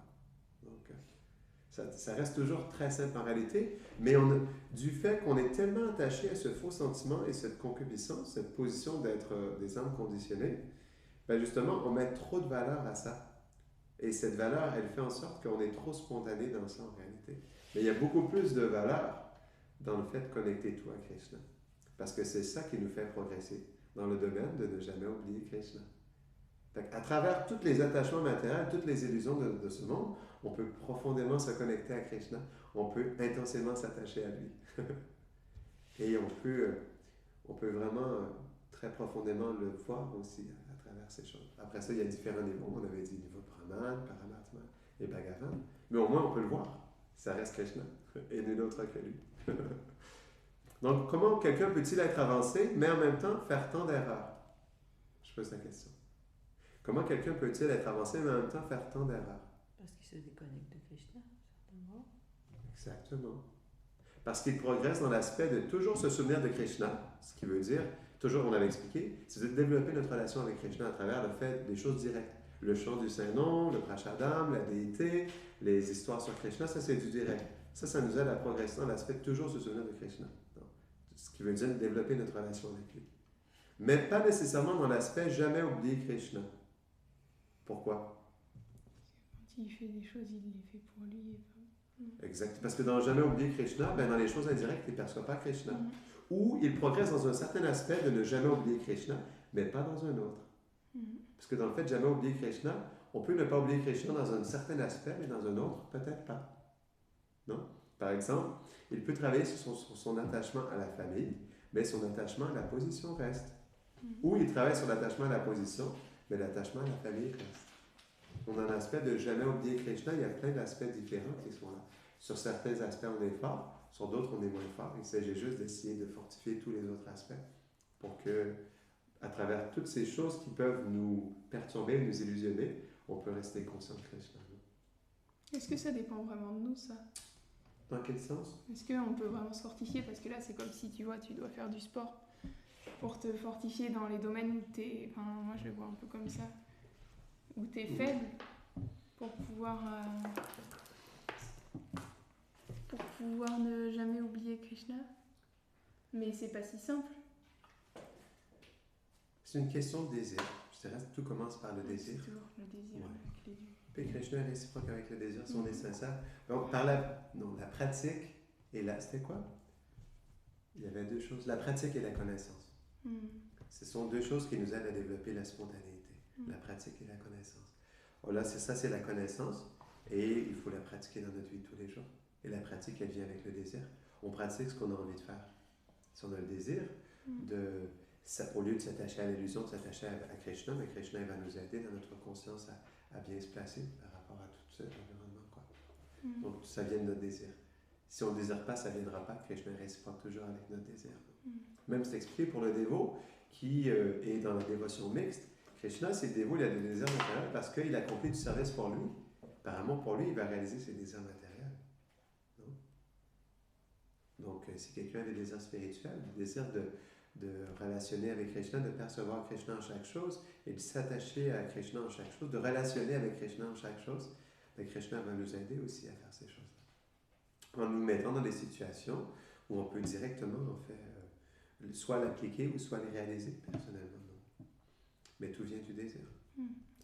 Donc, ça reste toujours très simple en réalité, mais du fait qu'on est tellement attaché à ce faux sentiment et cette concupiscence, cette position d'être des âmes conditionnées, ben justement, on met trop de valeur à ça. Et cette valeur, elle fait en sorte qu'on est trop spontané dans ça en réalité. Mais il y a beaucoup plus de valeur dans le fait de connecter tout à Krishna. Parce que c'est ça qui nous fait progresser dans le domaine de ne jamais oublier Krishna. À travers tous les attachements matériels, toutes les illusions de ce monde, on peut profondément se connecter à Krishna. On peut intensément s'attacher à lui. Et on peut vraiment très profondément le voir aussi à travers ces choses. Après ça, il y a différents niveaux. On avait dit niveau Brahman, Paramatma et Bhagavan. Mais au moins, on peut le voir. Ça reste Krishna et nul autre que lui. Donc, comment quelqu'un peut-il être avancé, mais en même temps faire tant d'erreurs? Je pose la question. Comment quelqu'un peut-il être avancé, mais en même temps faire tant d'erreurs? Parce qu'il se déconnecte de Krishna, certainement. Exactement. Parce qu'il progresse dans l'aspect de toujours se souvenir de Krishna, ce qui veut dire, toujours on avait expliqué, c'est de développer notre relation avec Krishna à travers le fait des choses directes. Le chant du Saint-Nom, le Prashadam, la déité, les histoires sur Krishna, ça c'est du direct. Ça nous aide à progresser dans l'aspect de toujours se souvenir de Krishna. Donc, ce qui veut dire développer notre relation avec lui. Mais pas nécessairement dans l'aspect jamais oublier Krishna. Pourquoi? Quand il fait des choses, il les fait pour lui. Exact. Parce que dans jamais oublier Krishna, dans les choses indirectes, il ne perçoit pas Krishna. Ou il progresse dans un certain aspect de ne jamais oublier Krishna, mais pas dans un autre. Parce que dans le fait de jamais oublier Krishna, on peut ne pas oublier Krishna dans un certain aspect, mais dans un autre, peut-être pas. Non? Par exemple, il peut travailler sur son attachement à la famille, mais son attachement à la position reste. Ou il travaille sur l'attachement à la position, mais l'attachement à la famille reste. On a un aspect de jamais oublier Krishna, il y a plein d'aspects différents qui sont là. Sur certains aspects, on est fort, sur d'autres, on est moins fort. Il s'agit juste d'essayer de fortifier tous les autres aspects pour que, à travers toutes ces choses qui peuvent nous perturber, nous illusionner, on peut rester conscient de Krishna. Est-ce que ça dépend vraiment de nous, ça? Dans quel sens? Est-ce qu'on peut vraiment se fortifier? Parce que là, c'est comme si, tu vois, tu dois faire du sport pour te fortifier dans les domaines où t'es... Enfin, moi, je le vois un peu comme ça. Où t'es faible pour pouvoir ne jamais oublier Krishna. Mais c'est pas si simple. C'est une question de désir. Je dirais que tout commence par le désir. C'est toujours le désir Ouais. avec les dieux. Puis Krishna est réciproque avec le désir si on est Mhm. sincère. Donc, la pratique et la... C'était quoi? Il y avait deux choses. La pratique et la connaissance. Ce sont deux choses qui nous aident à développer la spontanéité. La pratique et la connaissance. Alors là, c'est ça, c'est la connaissance. Et il faut la pratiquer dans notre vie de tous les jours. Et la pratique, elle vient avec le désir. On pratique ce qu'on a envie de faire. Si on a le désir, au lieu de s'attacher à l'illusion, de s'attacher à Krishna, mais Krishna il va nous aider dans notre conscience à bien se placer par rapport à tout cet environnement. Quoi. Donc, ça vient de notre désir. Si on ne désire pas, ça ne viendra pas. Krishna est réciproque toujours avec notre désir. Même c'est expliqué pour le dévot qui est dans la dévotion mixte. Krishna, c'est le dévot, il a des désirs matériels parce qu'il accomplit du service pour lui. Par amour pour lui, il va réaliser ses désirs matériels. Non? Donc, si quelqu'un a des désirs spirituels, des désirs de relationner avec Krishna, de percevoir Krishna en chaque chose et de s'attacher à Krishna en chaque chose, de relationner avec Krishna en chaque chose, bien, Krishna va nous aider aussi à faire ces choses-là. En nous mettant dans des situations où on peut directement, en fait, soit l'appliquer ou soit les réaliser personnellement. Non. Mais tout vient du désir.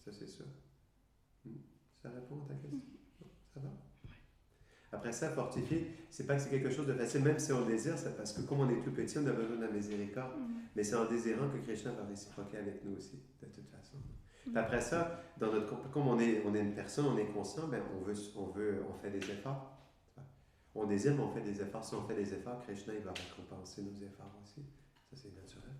Ça, c'est sûr. Ça répond à ta question? Non, ça va? Après ça, fortifier, c'est pas que c'est quelque chose de facile, même si on désire, c'est parce que comme on est tout petit, on a besoin de la miséricorde. Mais c'est en désirant que Krishna va réciproquer avec nous aussi, de toute façon. Puis après ça, comme on est une personne, on est conscient, ben on fait des efforts. On désire, mais on fait des efforts. Si on fait des efforts, Krishna il va récompenser nos efforts aussi. Ça, c'est naturel.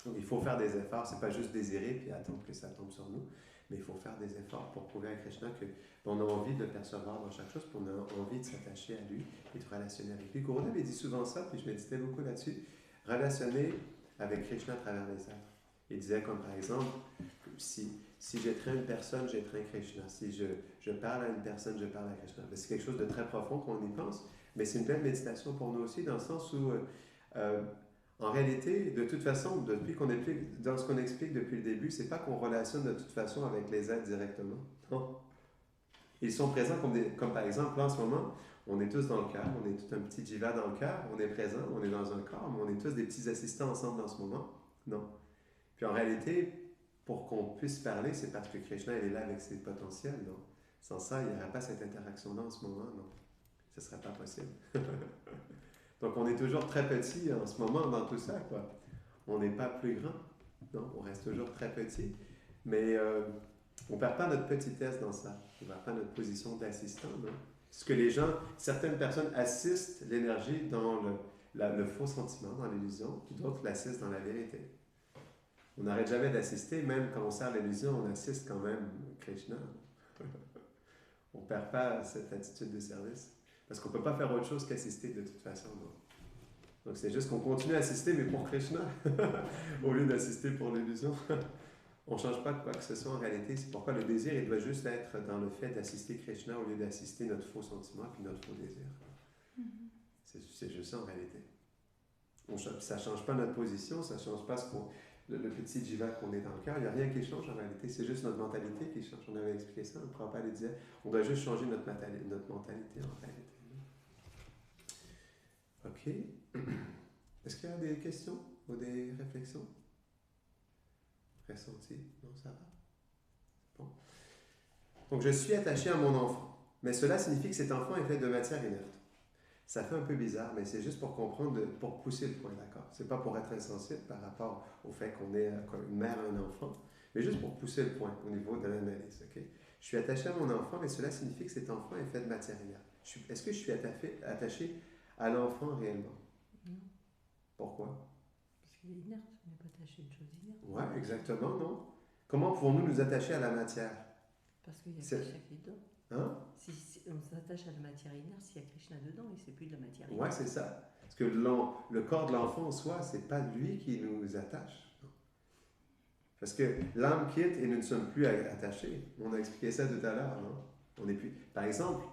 Donc, il faut faire des efforts. C'est pas juste désirer puis attendre que ça tombe sur nous, mais il faut faire des efforts pour prouver à Krishna qu'on a envie de le percevoir dans chaque chose, qu'on a envie de s'attacher à lui et de relationner avec lui. Gurudev avait dit souvent ça, puis je méditais beaucoup là-dessus. Relationner avec Krishna à travers les êtres. Il disait comme par exemple, si j'étreins une personne, j'étreins Krishna. Si je parle à une personne, je parle à Krishna. C'est quelque chose de très profond qu'on y pense, mais c'est une belle méditation pour nous aussi, dans le sens où, en réalité, de toute façon, dans ce qu'on explique depuis le début, c'est pas qu'on relationne de toute façon avec les êtres directement. Non. Ils sont présents comme par exemple, là, en ce moment, on est tous dans le cœur, on est tout un petit jiva dans le cœur, on est présent, on est dans un corps, mais on est tous des petits assistants ensemble dans ce moment. Non. Puis en réalité, pour qu'on puisse parler, c'est parce que Krishna il est là avec ses potentiels. Non? Sans ça, il n'y aurait pas cette interaction-là en ce moment. Non, ce ne serait pas possible. Donc on est toujours très petit en ce moment dans tout ça. Quoi. On n'est pas plus grand. Non, on reste toujours très petit. Mais on ne perd pas notre petitesse dans ça. On ne perd pas notre position d'assistant. Non? Parce que certaines personnes assistent l'énergie dans le faux sentiment, dans l'illusion, puis d'autres l'assistent dans la vérité. On n'arrête jamais d'assister, même quand on sert l'illusion, on assiste quand même Krishna. On ne perd pas cette attitude de service. Parce qu'on ne peut pas faire autre chose qu'assister de toute façon. Non? Donc c'est juste qu'on continue à assister, mais pour Krishna, au lieu d'assister pour l'illusion. On ne change pas de quoi que ce soit en réalité. C'est pourquoi le désir, il doit juste être dans le fait d'assister Krishna au lieu d'assister notre faux sentiment puis notre faux désir. C'est juste ça en réalité. Ça ne change pas notre position, ça ne change pas le petit jiva qu'on est dans le cœur. Il n'y a rien qui change en réalité. C'est juste notre mentalité qui change. On avait expliqué ça. Le Prabhupada disait on doit juste changer notre mentalité en réalité. OK. Est-ce qu'il y a des questions ou des réflexions? Ressenti? Non, ça va? Bon. Donc, je suis attaché à mon enfant. Mais cela signifie que cet enfant est fait de matière inerte. Ça fait un peu bizarre, mais c'est juste pour comprendre, pour pousser le point, d'accord? C'est pas pour être insensible par rapport au fait qu'on est une mère et un enfant, mais juste pour pousser le point au niveau de l'analyse, OK? Je suis attaché à mon enfant, mais cela signifie que cet enfant est fait de matière inerte. Est-ce que je suis attaché à l'enfant réellement? Non. Pourquoi? Parce qu'il est inerte, on n'est pas attaché à une chose inerte. Oui, exactement, non? Comment pouvons-nous nous attacher à la matière? Parce qu'il y a Krishna qui est dedans. Hein? Si on s'attache à la matière inerte, s'il y a Krishna dedans, et c'est plus de la matière inerte. Oui, c'est ça. Parce que le corps de l'enfant en soi, c'est pas lui qui nous attache. Non. Parce que l'âme quitte et nous ne sommes plus attachés. On a expliqué ça tout à l'heure, non? On n'est plus. Par exemple,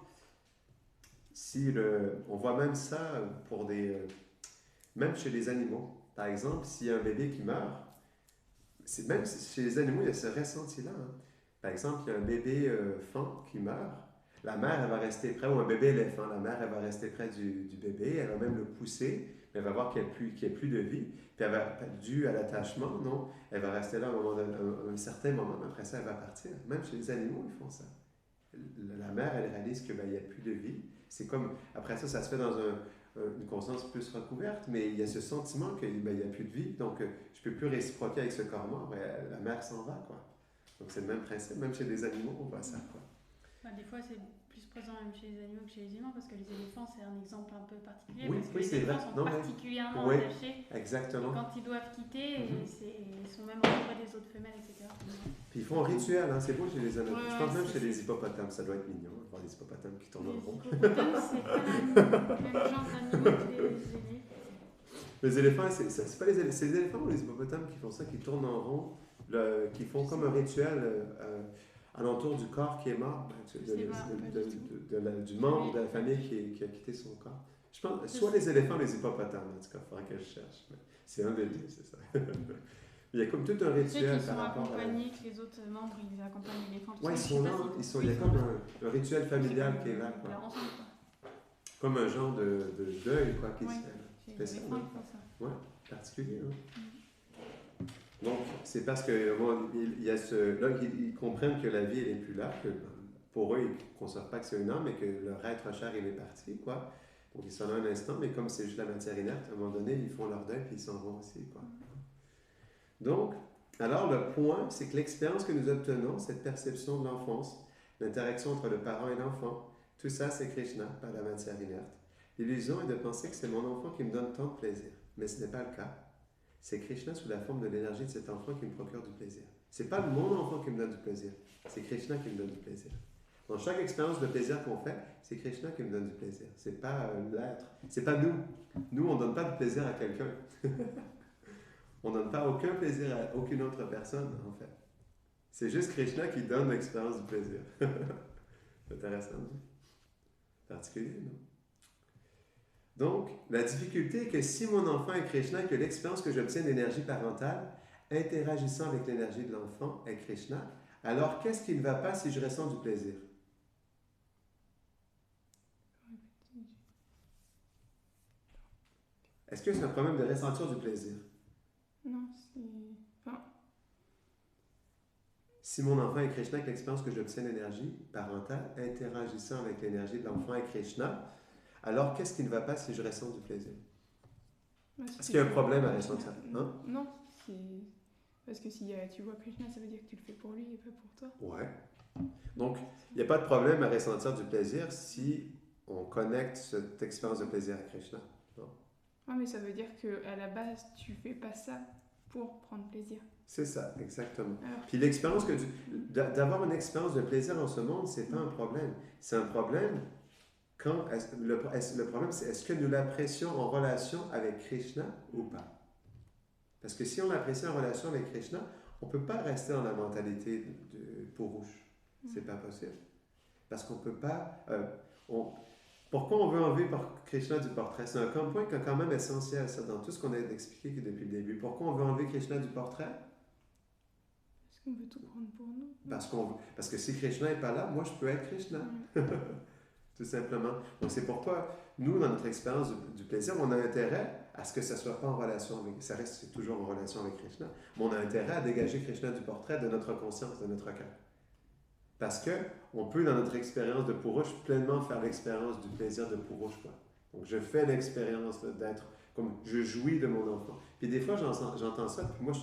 on voit même ça même chez les animaux. Par exemple, s'il y a un bébé qui meurt, même chez les animaux, il y a ce ressenti-là. Hein. Par exemple, il y a un bébé fan qui meurt, la mère, elle va rester près, ou un bébé éléphant, la mère, elle va rester près du bébé, elle va même le pousser, mais elle va voir qu'il n'y a plus de vie, puis elle va, dû à l'attachement, non, elle va rester là à un certain moment, mais après ça, elle va partir. Même chez les animaux, ils font ça. La mère, elle réalise qu'il n'y a plus de vie. C'est comme, après ça, ça se fait dans une conscience plus recouverte, mais il y a ce sentiment qu'il n'y a plus de vie, donc je ne peux plus réciproquer avec ce corps mort, la mère s'en va, quoi. Donc c'est le même principe, même chez les animaux, on voit ça, quoi. Des fois, c'est plus présent même chez les animaux que chez les humains, parce que les éléphants, c'est un exemple un peu particulier, Oui, parce que oui, les c'est vrai. éléphants sont Non, particulièrement oui, attachés. exactement. Et quand ils doivent quitter, Mhm. ils sont même entourés des autres femelles, etc. Puis ils font un rituel, hein, c'est beau chez les animaux. Ouais, Je pense même c'est- chez les hippopotames, ça doit être mignon, de voir des hippopotames qui tournent en rond. Les hippopotames, c'est pas le même genre d'animaux que les éléphants. Les éléphants, c'est pas c'est les éléphants ou les hippopotames qui font ça, qui tournent en rond, qui font comme un rituel alentour du corps qui est mort, du membre de la famille qui a quitté son corps. Je pense, soit les éléphants ou les hippopotames, en tout cas, il faudra que je cherche. Mais c'est un des deux, c'est ça. Il y a comme tout un Je sais rituel qu'ils par sont rapport à... accompagnés, que les autres membres, ils accompagnent l'éléphant. Oui, ils Je sais sont pas là, si- il y a comme un rituel C'est familial comme qui est là, ils quoi. pleurent ensemble, quoi. Comme un genre de deuil, quoi, qui Oui. se fait. Chez C'est les ça, éléphants, oui. ils font ça. Ouais, particulier. Hein? Donc, c'est parce que il y a là, ils comprennent que la vie, elle n'est plus là, que pour eux, ils ne conçoivent pas que c'est une âme, mais que leur être cher, il est parti, quoi. Donc, ils sont là un instant, mais comme c'est juste la matière inerte, à un moment donné, ils font leur deuil, puis ils s'en vont aussi, quoi. Donc, alors, le point, c'est que l'expérience que nous obtenons, cette perception de l'enfance, l'interaction entre le parent et l'enfant, tout ça, c'est Krishna, par la matière inerte. L'illusion est de penser que c'est mon enfant qui me donne tant de plaisir, mais ce n'est pas le cas. C'est Krishna sous la forme de l'énergie de cet enfant qui me procure du plaisir. C'est pas mon enfant qui me donne du plaisir, c'est Krishna qui me donne du plaisir. Dans chaque expérience de plaisir qu'on fait, c'est Krishna qui me donne du plaisir. C'est pas l'être, c'est pas nous. Nous, on donne pas de plaisir à quelqu'un. On donne pas aucun plaisir à aucune autre personne, en fait. C'est juste Krishna qui donne l'expérience du plaisir. C'est intéressant, non? Particulier, non? Donc, la difficulté est que si mon enfant est Krishna et que l'expérience que j'obtiens d'énergie parentale, interagissant avec l'énergie de l'enfant, est Krishna, alors qu'est-ce qui ne va pas si je ressens du plaisir? Est-ce que c'est un problème de ressentir du plaisir? Non, c'est. Enfin, Si mon enfant est Krishna, avec l'expérience que j'obtiens d'énergie parentale, interagissant avec l'énergie de l'enfant et Krishna, alors qu'est-ce qui ne va pas si je ressens du plaisir? Est-ce qu'il y a un problème à ressentir? Hein? Non, c'est. Parce que si tu vois Krishna, ça veut dire que tu le fais pour lui et pas pour toi. Ouais. Donc, il n'y a pas de problème à ressentir du plaisir si on connecte cette expérience de plaisir à Krishna. Ouais, mais ça veut dire qu'à la base, tu fais pas ça pour prendre plaisir. C'est ça, exactement. Alors, Puis l'expérience d'avoir une expérience de plaisir dans ce monde, c'est pas un problème. C'est un problème quand le problème, c'est est-ce que nous l'apprécions en relation avec Krishna ou pas? Parce que si on l'apprécie en relation avec Krishna, on ne peut pas rester dans la mentalité de Purush. C'est pas possible. Parce qu'on ne peut pas. Pourquoi on veut enlever Krishna du portrait? C'est un point quand même essentiel, ça, dans tout ce qu'on a expliqué depuis le début. Pourquoi on veut enlever Krishna du portrait? Parce qu'on veut tout prendre pour nous. Parce que si Krishna n'est pas là, moi je peux être Krishna. Tout simplement. Donc c'est pourquoi nous, dans notre expérience du plaisir, on a intérêt à ce que ça ne soit pas en relation avec, ça reste toujours en relation avec Krishna, mais on a intérêt à dégager Krishna du portrait de notre conscience, de notre cœur. Parce que on peut, dans notre expérience de Purush, pleinement faire l'expérience du plaisir de Purush, quoi. Donc je fais l'expérience d'être, comme je jouis de mon enfant. Puis des fois, j'entends ça, puis moi,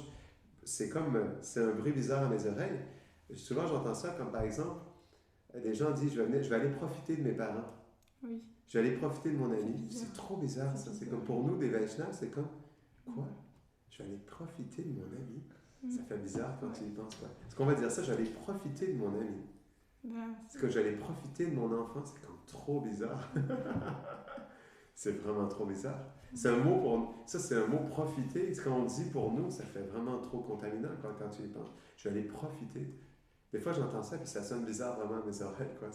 c'est un bruit bizarre à mes oreilles. Souvent, j'entends ça comme par exemple, des gens disent, je vais aller profiter de mes parents. Oui. Je vais aller profiter de mon ami. C'est C'est trop bizarre, ça. C'est comme pour nous, des Vaishnavas, c'est comme, quoi? Je vais aller profiter de mon ami. Ça fait bizarre quand tu y penses, quoi. Est-ce qu'on va dire ça? Je vais aller profiter de mon ami. Est-ce que j'allais profiter de mon enfant? C'est comme trop bizarre. C'est vraiment trop bizarre. C'est un mot c'est un mot profiter. Quand on dit pour nous, ça fait vraiment trop contaminant quand tu y penses. Je vais aller profiter. Des fois, j'entends ça, puis ça sonne bizarre vraiment à mes oreilles, quoi.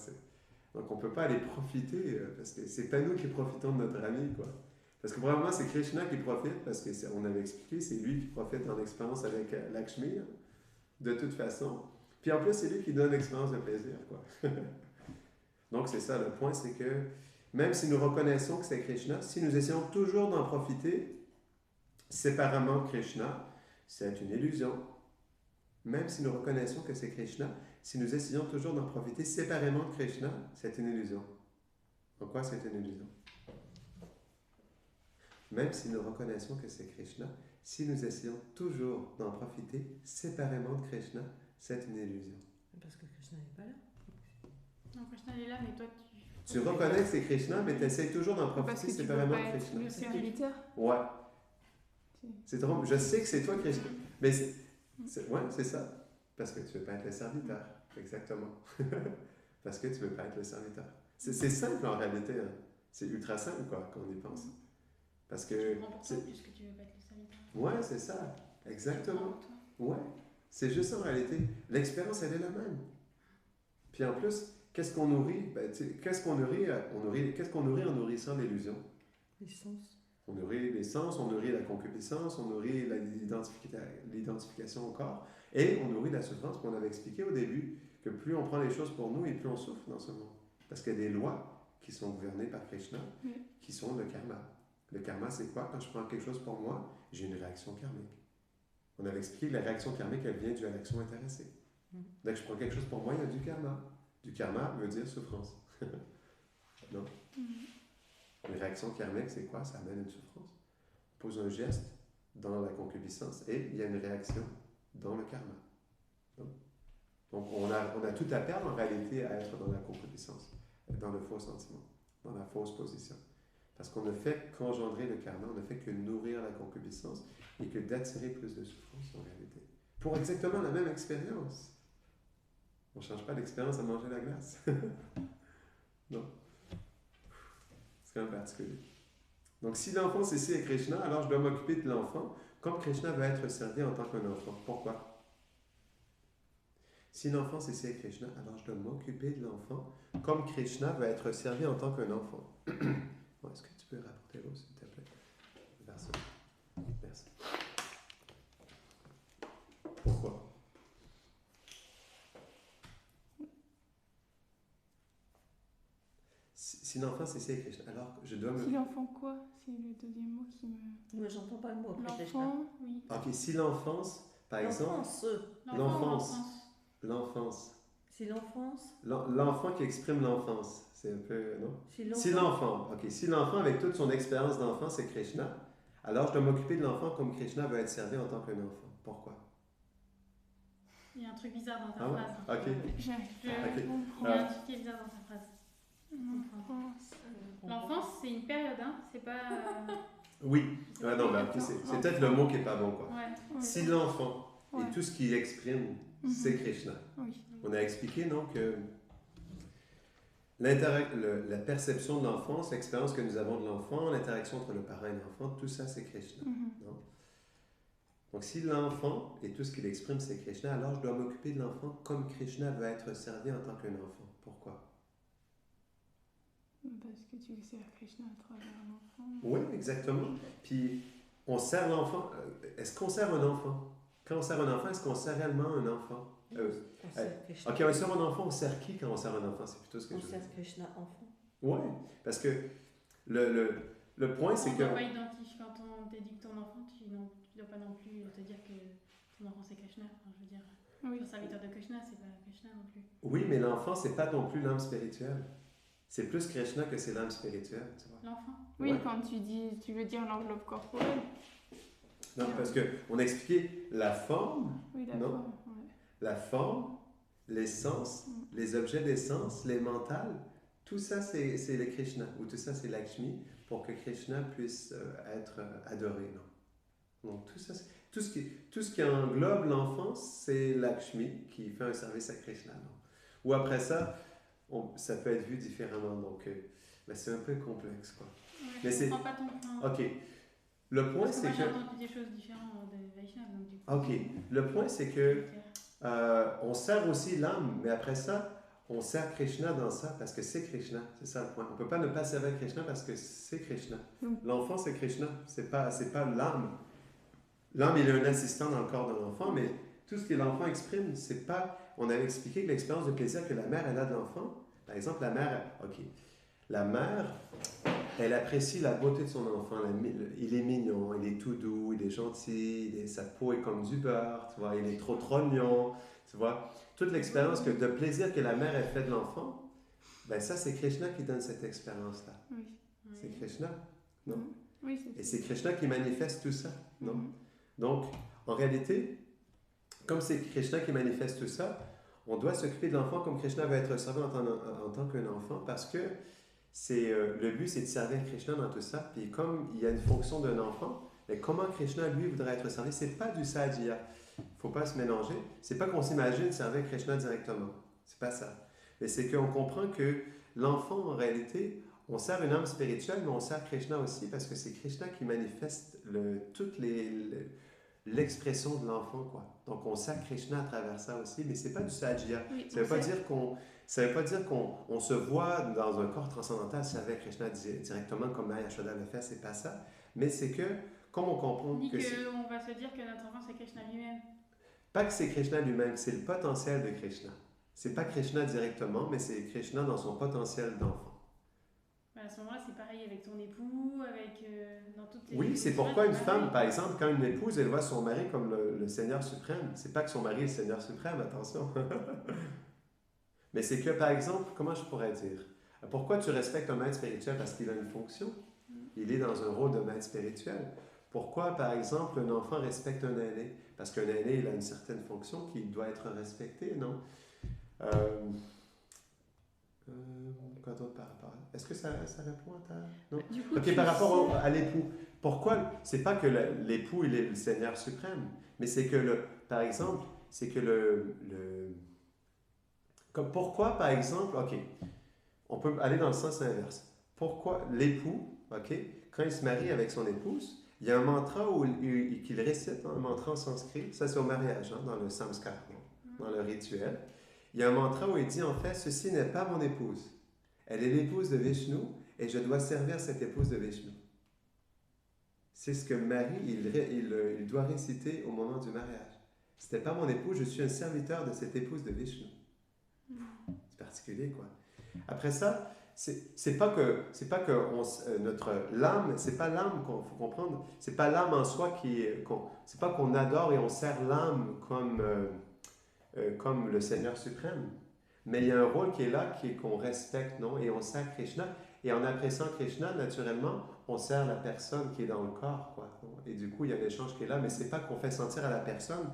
Donc, on ne peut pas aller profiter, parce que c'est pas nous qui profitons de notre ami, quoi. Parce que probablement, c'est Krishna qui profite, parce qu'on avait expliqué, c'est lui qui profite dans l'expérience avec Lakshmi, de toute façon. Puis en plus, c'est lui qui donne l'expérience de plaisir, quoi. Donc, c'est ça, le point, c'est que même si nous reconnaissons que c'est Krishna, si nous essayons toujours d'en profiter séparément de Krishna, c'est une illusion. Même si nous reconnaissons que c'est Krishna, si nous essayons toujours d'en profiter séparément de Krishna, c'est une illusion. Pourquoi c'est une illusion? Même si nous reconnaissons que c'est Krishna, si nous essayons toujours d'en profiter séparément de Krishna, c'est une illusion. Parce que Krishna n'est pas là. Non, Krishna il est là, mais toi Tu reconnais que c'est Krishna, mais tu essaies toujours d'en Parce profiter que tu veux séparément pas de être Krishna. le serviteur. Ouais. C'est drôle. Je sais que c'est toi, Krishna. Mais ouais, c'est ça. Parce que tu veux pas être le serviteur. Exactement. Parce que tu veux pas être le serviteur. C'est simple en réalité. Hein. C'est ultra simple, quoi, quand on y pense. Parce que. Tu prends pour toi puisque tu veux pas être le serviteur. Ouais, c'est ça. Exactement. Tu prends pour toi. Ouais. C'est juste ça en réalité. L'expérience, elle est la même. Puis en plus, qu'est-ce qu'on nourrit? Ben, qu'est-ce qu'on nourrit? Qu'est-ce qu'on nourrit en nourrissant l'illusion? Les sens. On nourrit les sens, on nourrit la concupiscence, on nourrit l'identification au corps, et on nourrit la souffrance. On avait expliqué au début que plus on prend les choses pour nous et plus on souffre dans ce monde. Parce qu'il y a des lois qui sont gouvernées par Krishna, qui sont le karma. Le karma, c'est quoi? Quand je prends quelque chose pour moi, j'ai une réaction karmique. On avait expliqué que la réaction karmique, elle vient due à l'action intéressée. Dès que je prends quelque chose pour moi, il y a du karma. Du karma veut dire souffrance. Non? Une réaction karmique, c'est quoi? Ça amène une souffrance. On pose un geste dans la concupiscence et il y a une réaction dans le karma. Donc on a tout à perdre en réalité à être dans la concupiscence, dans le faux sentiment, dans la fausse position. Parce qu'on ne fait qu'engendrer le karma, on ne fait que nourrir la concupiscence et que d'attirer plus de souffrance en réalité. Pour exactement la même expérience. On ne change pas l'expérience à manger la glace. Non. C'est quand même particulier. Donc, si l'enfant c'est est Krishna, alors je dois m'occuper de l'enfant comme Krishna va être servi en tant qu'un enfant. Pourquoi? Si l'enfant c'est est Krishna, alors je dois m'occuper de l'enfant comme Krishna va être servi en tant qu'un enfant. Bon, est-ce que tu peux rapporter l'eau, s'il te plaît? Merci. Merci. Pourquoi? Si l'enfant c'est Krishna, alors je dois me... Si l'enfant quoi? C'est le deuxième mot qui me... Moi, j'entends pas le mot après Krishna. L'enfant, oui. Ok, si l'enfance, par exemple... L'enfance. Si l'enfance. L'enfant qui exprime l'enfance. C'est un peu, non? Si l'enfant. Ok. Si l'enfant, avec toute son expérience d'enfant, c'est Krishna, alors je dois m'occuper de l'enfant comme Krishna veut être servi en tant qu'un enfant. Pourquoi? Il y a un truc bizarre dans ta Ah ouais? phrase. Ok. J'arrive Il pas à Ok. comprendre. y a un truc qui est bizarre dans ta phrase. L'enfance. L'enfance, c'est une période, hein. C'est pas. Oui. Ah non, ben, ok, c'est peut-être le mot qui n'est pas bon, quoi. Ouais. Ouais. Si l'enfant Ouais. et tout ce qu'il exprime, c'est Krishna. Oui. On a expliqué, non, que la perception de l'enfance, l'expérience que nous avons de l'enfant, l'interaction entre le parent et l'enfant, tout ça, c'est Krishna. Non? Donc, si l'enfant et tout ce qu'il exprime, c'est Krishna, alors je dois m'occuper de l'enfant comme Krishna veut être servi en tant qu'un enfant. Pourquoi? Parce que tu sers Krishna à travers l'enfant. Oui, exactement. Puis, on sert l'enfant. Est-ce qu'on sert un enfant? Quand on sert un enfant, est-ce qu'on sert réellement un enfant? On sert Krishna. Ok, on sert un enfant, on sert qui quand on sert un enfant? C'est plutôt ce que On je veux sert dire. Krishna enfant. Oui, parce que le point, c'est On que... ne doit pas identifier quand on t'éduque ton enfant, tu ne dois pas non plus te dire que ton enfant c'est Krishna. Enfin, je veux dire, Oui. un serviteur de Krishna, c'est pas Krishna non plus. Oui, mais l'enfant, c'est pas non plus l'âme spirituelle. C'est plus Krishna que c'est l'âme spirituelle, tu vois. L'enfant. Oui, Ouais. quand tu dis, tu veux dire l'enveloppe corporelle. Non, parce qu'on a expliqué la forme, Oui, la Non. forme. Ouais. la forme, l'essence, les objets d'essence, les mentales, tout ça, c'est le Krishna, ou tout ça, c'est Lakshmi, pour que Krishna puisse être adoré, non? Donc, tout ça, tout ce qui englobe l'enfance, c'est Lakshmi qui fait un service à Krishna, non? Ou après ça, ça peut être vu différemment, donc ben, c'est un peu complexe, quoi. Ouais, Mais je c'est- comprends pas ton point. Ok. Le point, Parce que c'est moi j'ai que... entendu des choses différentes de Vaishnav, donc du coup. Ok. Le point, c'est que on sert aussi l'âme, mais après ça, on sert Krishna dans ça parce que c'est Krishna. C'est ça le point. On ne peut pas ne pas servir Krishna parce que c'est Krishna. L'enfant, c'est Krishna. C'est pas l'âme. L'âme, il est un assistant dans le corps de l'enfant, mais tout ce que l'enfant exprime, c'est pas... On avait expliqué que l'expérience de plaisir que la mère, elle a de l'enfant, par exemple, la mère, ok, la mère, elle apprécie la beauté de son enfant. Il est mignon, il est tout doux, il est gentil, sa peau est comme du beurre, tu vois, il est trop mignon, tu vois. Toute l'expérience de plaisir que la mère a fait de l'enfant, ben ça, c'est Krishna qui donne cette expérience-là. Oui. C'est Krishna, non? Oui, c'est Et c'est Krishna qui manifeste tout ça, non? Mhm. Donc, en réalité, comme c'est Krishna qui manifeste tout ça, on doit s'occuper de l'enfant comme Krishna va être servi en tant qu'un enfant, parce que le but, c'est de servir Krishna dans tout ça. Puis comme il y a une fonction d'un enfant, mais comment Krishna, lui, voudrait être servi, c'est pas du sadhya. Il ne faut pas se mélanger. C'est pas qu'on s'imagine servir Krishna directement. C'est pas ça. Mais c'est qu'on comprend que l'enfant, en réalité, on sert une âme spirituelle, mais on sert Krishna aussi, parce que c'est Krishna qui manifeste toute l'expression de l'enfant, quoi. Donc, on sert Krishna à travers ça aussi, mais c'est pas du sadhya. Oui, Ça ne veut pas dire qu'on se voit dans un corps transcendantal servir Krishna directement comme Maya Yashoda le fait, c'est pas ça. Mais c'est que, comme on comprend Ni que qu'on va se dire que notre enfant c'est Krishna lui-même. pas que c'est Krishna lui-même, c'est le potentiel de Krishna. C'est pas Krishna directement, mais c'est Krishna dans son potentiel d'enfant. À ce moment-là, c'est pareil avec ton époux, avec dans toutes tes... Oui, c'est pourquoi une femme, par exemple, quand une épouse, elle voit son mari comme le Seigneur suprême. C'est pas que son mari est le Seigneur suprême, attention. Mais c'est que, par exemple, comment je pourrais dire? Pourquoi tu respectes un maître spirituel? Parce qu'il a une fonction. Il est dans un rôle de maître spirituel. Pourquoi, par exemple, un enfant respecte un aîné? Parce qu'un aîné, il a une certaine fonction qui doit être respectée, non? Quoi d'autre par rapport à... Est-ce que ça répond à ta... Non? Du coup, Ok, par rapport à l'époux. Pourquoi? C'est pas que l'époux, il est le Seigneur suprême, mais c'est que, par exemple, c'est que pourquoi, par exemple, ok, on peut aller dans le sens inverse. Pourquoi l'époux, ok, quand il se marie avec son épouse, il y a un mantra qu'il récite, un mantra en sanskrit, ça c'est au mariage, dans le samskar, dans le rituel. Il y a un mantra où il dit en fait, ceci n'est pas mon épouse. Elle est l'épouse de Vishnu et je dois servir cette épouse de Vishnu. C'est ce que le mari, il doit réciter au moment du mariage. Ce n'est pas mon épouse, je suis un serviteur de cette épouse de Vishnu. C'est particulier, quoi. Après ça, c'est pas que notre l'âme, c'est pas l'âme qu'on faut comprendre, c'est pas l'âme en soi c'est pas qu'on adore et on sert l'âme comme le Seigneur suprême. Mais il y a un rôle qui est là, qui est qu'on respecte, non? Et on sert Krishna. Et en appréciant Krishna, naturellement, on sert la personne qui est dans le corps, quoi. Et du coup, il y a un échange qui est là, mais c'est pas qu'on fait sentir à la personne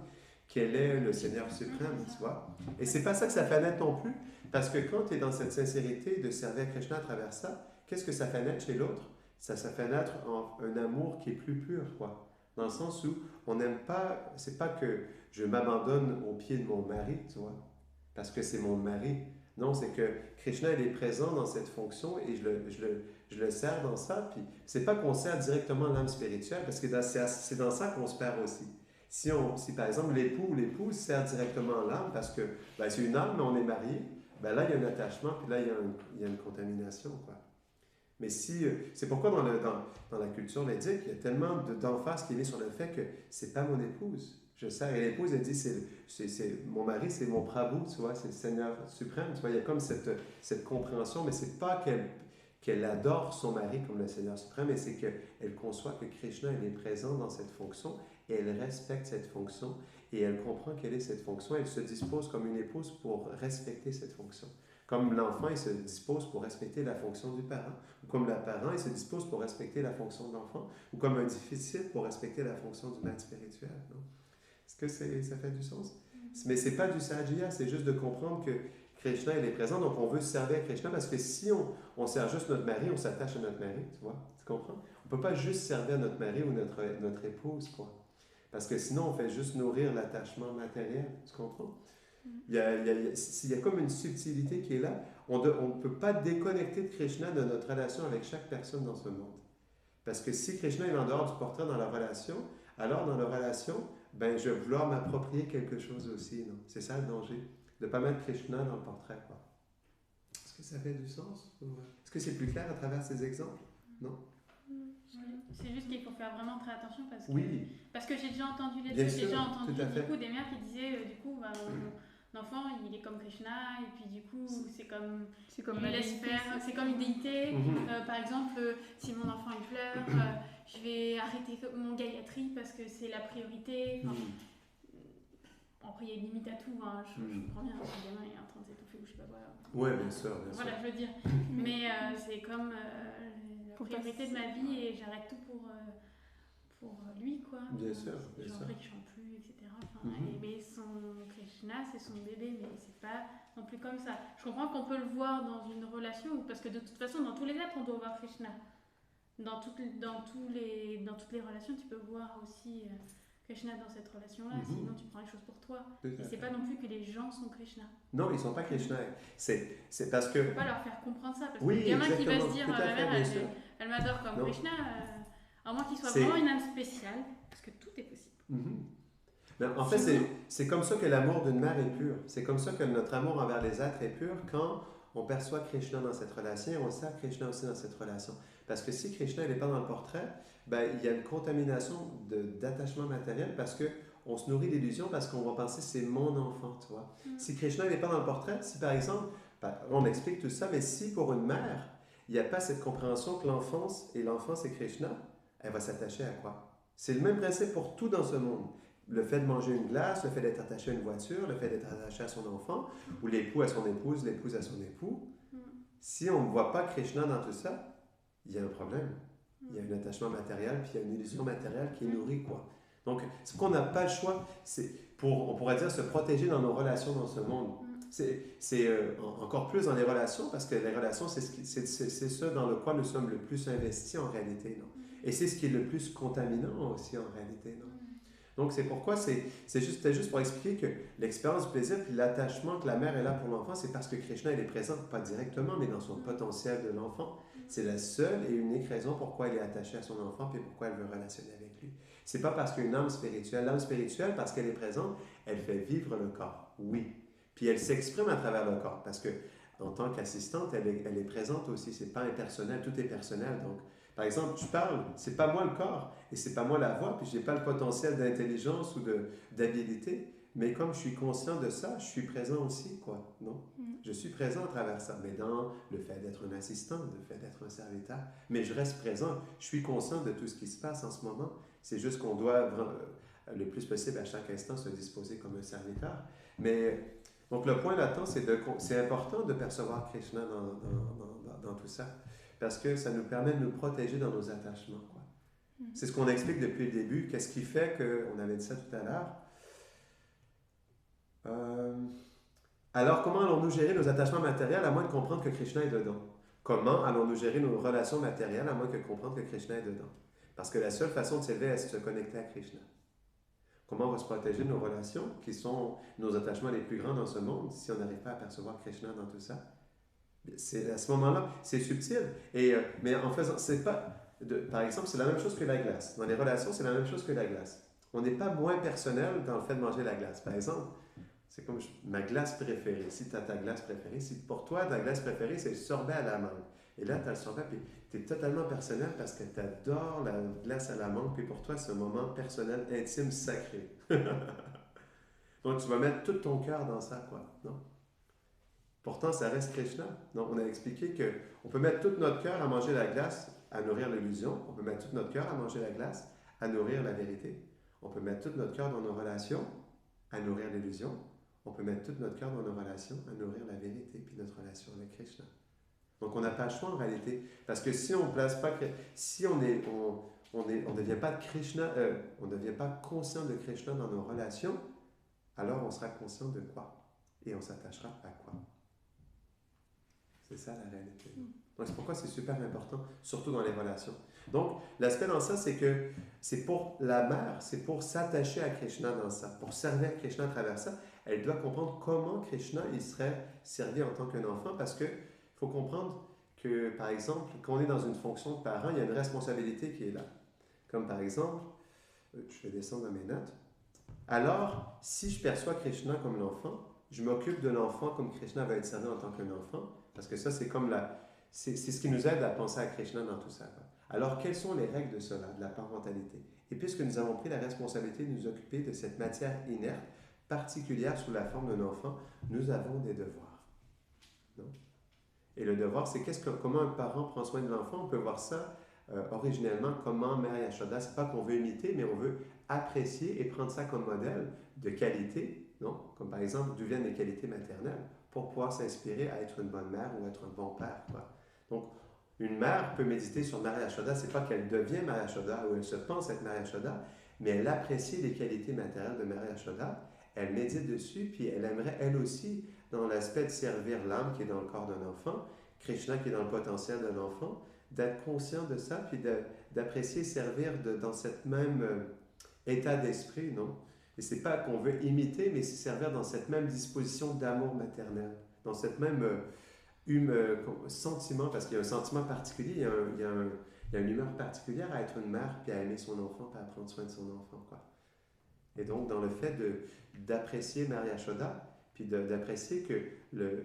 qu'elle est le Seigneur suprême, tu vois. Et c'est pas ça que ça fait naître non plus, parce que quand tu es dans cette sincérité de servir Krishna à travers ça, qu'est-ce que ça fait naître chez l'autre? Ça fait naître un amour qui est plus pur, quoi. Dans le sens où on n'aime pas, c'est pas que je m'abandonne aux pieds de mon mari, tu vois, parce que c'est mon mari. Non, c'est que Krishna, il est présent dans cette fonction et je le sers dans ça. Puis c'est pas qu'on sert directement l'âme spirituelle, parce que c'est dans ça qu'on se perd aussi. Si par exemple l'époux ou l'épouse sert directement l'âme, parce que c'est une âme, mais on est marié, là il y a un attachement, puis là il y a une contamination, quoi. Mais c'est pourquoi dans la culture védique, il y a tellement d'emphase qui est mise sur le fait que c'est pas mon épouse. Je sers. Et l'épouse, elle dit, c'est mon mari, c'est mon Prabhu, tu vois, c'est le Seigneur suprême. Tu vois, il y a comme cette compréhension, mais c'est pas qu'elle adore son mari comme le Seigneur suprême, mais c'est qu'elle conçoit que Krishna, il est présent dans cette fonction et elle respecte cette fonction et elle comprend quelle est cette fonction. Elle se dispose comme une épouse pour respecter cette fonction. Comme l'enfant, il se dispose pour respecter la fonction du parent, ou comme le parent, il se dispose pour respecter la fonction de l'enfant, ou comme un disciple pour respecter la fonction du maître spirituel. Non? Est-ce que ça fait du sens? Mais ce n'est pas du sadhya, c'est juste de comprendre que Krishna, il est présent, donc on veut servir Krishna, parce que si on sert juste notre mari, on s'attache à notre mari, tu vois? Tu comprends? On ne peut pas juste servir notre mari ou notre épouse, quoi. Parce que sinon, on fait juste nourrir l'attachement matériel, tu comprends? Il y a comme une subtilité qui est là. On ne peut pas déconnecter de Krishna de notre relation avec chaque personne dans ce monde. Parce que si Krishna est en dehors du portrait dans la relation, alors dans la relation, je vais vouloir m'approprier quelque chose aussi. Non? C'est ça le danger, de ne pas mettre Krishna dans le portrait, quoi. Est-ce que ça fait du sens? Est-ce que c'est plus clair à travers ces exemples? Non? C'est juste qu'il faut faire vraiment très attention parce que, oui. parce que j'ai déjà entendu Bien sûr, j'ai déjà entendu tout à fait. du coup, des mères qui disaient enfant, il est comme Krishna, et puis du coup, c'est comme. C'est comme Il la laisse déité, faire, c'est comme une déité. Mhm. Par exemple, si mon enfant il pleure, je vais arrêter mon Gayatri parce que c'est la priorité. Enfin, Mhm. après, il y a une limite à tout. Hein. Je comprends bien, si le gamin est en train de s'étouffer ou je sais pas quoi. Ouais, bien sûr, bien sûr. Voilà, je veux dire. Mais c'est comme la Faut priorité de ma vie et j'arrête tout pour lui, quoi. Bien sûr, bien Genre sûr. après qu'il chante plus, etc. Enfin, Mhm. mais son Krishna, c'est son bébé, mais c'est pas non plus comme ça. Je comprends qu'on peut le voir dans une relation, parce que de toute façon, dans tous les êtres, on doit voir Krishna. Dans toutes les relations, tu peux voir aussi Krishna dans cette relation-là, sinon tu prends les choses pour toi. Tout à Et c'est fait. pas non plus que les gens sont Krishna. Non, ils ne sont pas Krishna. C'est parce que. Faut pas leur faire comprendre ça, parce Oui, que le gamin qui va exactement, se dire tout à ma fait, mère, bien sûr. elle m'adore comme Non. Krishna, à moins qu'il soit C'est- vraiment une âme spéciale, parce que tout est possible. Mhm. Mais en fait, c'est comme ça que l'amour d'une mère est pur. C'est comme ça que notre amour envers les êtres est pur quand on perçoit Krishna dans cette relation et on sert Krishna aussi dans cette relation. Parce que si Krishna n'est pas dans le portrait, ben, il y a une contamination d'attachement matériel parce que on se nourrit d'illusions parce qu'on va penser c'est mon enfant, tu vois. Si Krishna n'est pas dans le portrait, si par exemple, ben, on explique tout ça, mais si pour une mère, il n'y a pas cette compréhension que l'enfance c'est Krishna, elle va s'attacher à quoi? C'est le même principe pour tout dans ce monde. Le fait de manger une glace, le fait d'être attaché à une voiture, le fait d'être attaché à son enfant, ou l'époux à son épouse, l'épouse à son époux. Si on ne voit pas Krishna dans tout ça, il y a un problème. Il y a un attachement matériel, puis il y a une illusion matérielle qui est nourrie, quoi. Donc, ce qu'on n'a pas le choix, c'est on pourrait dire, se protéger dans nos relations dans ce monde. C'est encore plus dans les relations, parce que les relations, c'est ce dans le quoi nous sommes le plus investis en réalité, non? Et c'est ce qui est le plus contaminant aussi en réalité, non? Donc, c'est pourquoi c'était juste pour expliquer que l'expérience du plaisir puis l'attachement que la mère est là pour l'enfant, c'est parce que Krishna, il est présent, pas directement, mais dans son potentiel de l'enfant. C'est la seule et unique raison pourquoi elle est attachée à son enfant et pourquoi elle veut relationner avec lui. C'est pas parce qu'une âme spirituelle, l'âme spirituelle, parce qu'elle est présente, elle fait vivre le corps, oui. Puis elle s'exprime à travers le corps, parce que en tant qu'assistante, elle est présente aussi. C'est pas impersonnel, tout est personnel. Donc, par exemple, je parle, c'est pas moi le corps et c'est pas moi la voix, puis j'ai pas le potentiel d'intelligence ou d'habilité, mais comme je suis conscient de ça, je suis présent aussi, quoi, non? Je suis présent à travers ça, mais dans le fait d'être un assistant, le fait d'être un serviteur, mais je reste présent, je suis conscient de tout ce qui se passe en ce moment. C'est juste qu'on doit le plus possible à chaque instant se disposer comme un serviteur. Mais donc le point là-dedans, c'est important de percevoir Krishna dans tout ça. Parce que ça nous permet de nous protéger dans nos attachements, quoi. C'est ce qu'on explique depuis le début. Qu'est-ce qui fait on avait dit ça tout à l'heure. Alors, comment allons-nous gérer nos attachements matériels à moins de comprendre que Krishna est dedans? Comment allons-nous gérer nos relations matérielles à moins de comprendre que Krishna est dedans? Parce que la seule façon de s'élever, c'est de se connecter à Krishna. Comment on va se protéger de nos relations, qui sont nos attachements les plus grands dans ce monde, si on n'arrive pas à percevoir Krishna dans tout ça? C'est à ce moment-là, c'est subtil. Mais en faisant, c'est pas, par exemple, c'est la même chose que la glace. Dans les relations, c'est la même chose que la glace. On n'est pas moins personnel dans le fait de manger la glace. Par exemple, c'est comme ma glace préférée. Si tu as ta glace préférée, si pour toi, ta glace préférée, c'est le sorbet à la mangue. Et là, tu as le sorbet, puis tu es totalement personnel parce que tu adores la glace à la mangue, puis pour toi, c'est un moment personnel, intime, sacré. Donc, tu vas mettre tout ton cœur dans ça, quoi, non? Pourtant, ça reste Krishna. Donc, on a expliqué qu'on peut mettre tout notre cœur à manger la glace, à nourrir l'illusion. On peut mettre tout notre cœur à manger la glace, à nourrir la vérité. On peut mettre tout notre cœur dans nos relations, à nourrir l'illusion. On peut mettre tout notre cœur dans nos relations, à nourrir la vérité, puis notre relation avec Krishna. Donc, on n'a pas le choix en réalité. Parce que si on ne place pas... Si on ne devient pas de Krishna, on ne devient pas conscient de Krishna dans nos relations, alors on sera conscient de quoi? Et on s'attachera à quoi? C'est ça la réalité. Donc c'est pourquoi c'est super important, surtout dans les relations. Donc l'aspect dans ça, c'est que c'est pour la mère, c'est pour s'attacher à Krishna dans ça, pour servir Krishna à travers ça. Elle doit comprendre comment Krishna il serait servi en tant qu'un enfant, parce que faut comprendre que, par exemple, quand on est dans une fonction de parent, il y a une responsabilité qui est là. Comme par exemple, je vais descendre dans mes notes. Alors, si je perçois Krishna comme l'enfant, je m'occupe de l'enfant comme Krishna va être servi en tant qu'un enfant, parce que ça, c'est comme c'est ce qui nous aide à penser à Krishna dans tout ça, quoi. Alors, quelles sont les règles de cela, de la parentalité? Et puisque nous avons pris la responsabilité de nous occuper de cette matière inerte, particulière sous la forme d'un enfant, nous avons des devoirs. Non? Et le devoir, c'est comment un parent prend soin de l'enfant. On peut voir ça originellement, comment Mère Yashoda, c'est pas qu'on veut imiter, mais on veut apprécier et prendre ça comme modèle de qualité, non? Comme par exemple, d'où viennent les qualités maternelles, pour pouvoir s'inspirer à être une bonne mère ou être un bon père, quoi. Donc, une mère peut méditer sur Mère Yashoda, c'est pas qu'elle devient Mère Yashoda ou elle se pense être Mère Yashoda, mais elle apprécie les qualités maternelles de Mère Yashoda, elle médite dessus, puis elle aimerait elle aussi, dans l'aspect de servir l'âme qui est dans le corps d'un enfant, Krishna qui est dans le potentiel d'un enfant, d'être conscient de ça, puis d'apprécier servir dans cette même état d'esprit, non? Et c'est pas qu'on veut imiter, mais c'est servir dans cette même disposition d'amour maternel, dans cette même sentiment, parce qu'il y a un sentiment particulier, il y a une humeur particulière à être une mère, puis à aimer son enfant, puis à prendre soin de son enfant, quoi. Et donc, dans le fait d'apprécier Mère Yashoda, puis d'apprécier que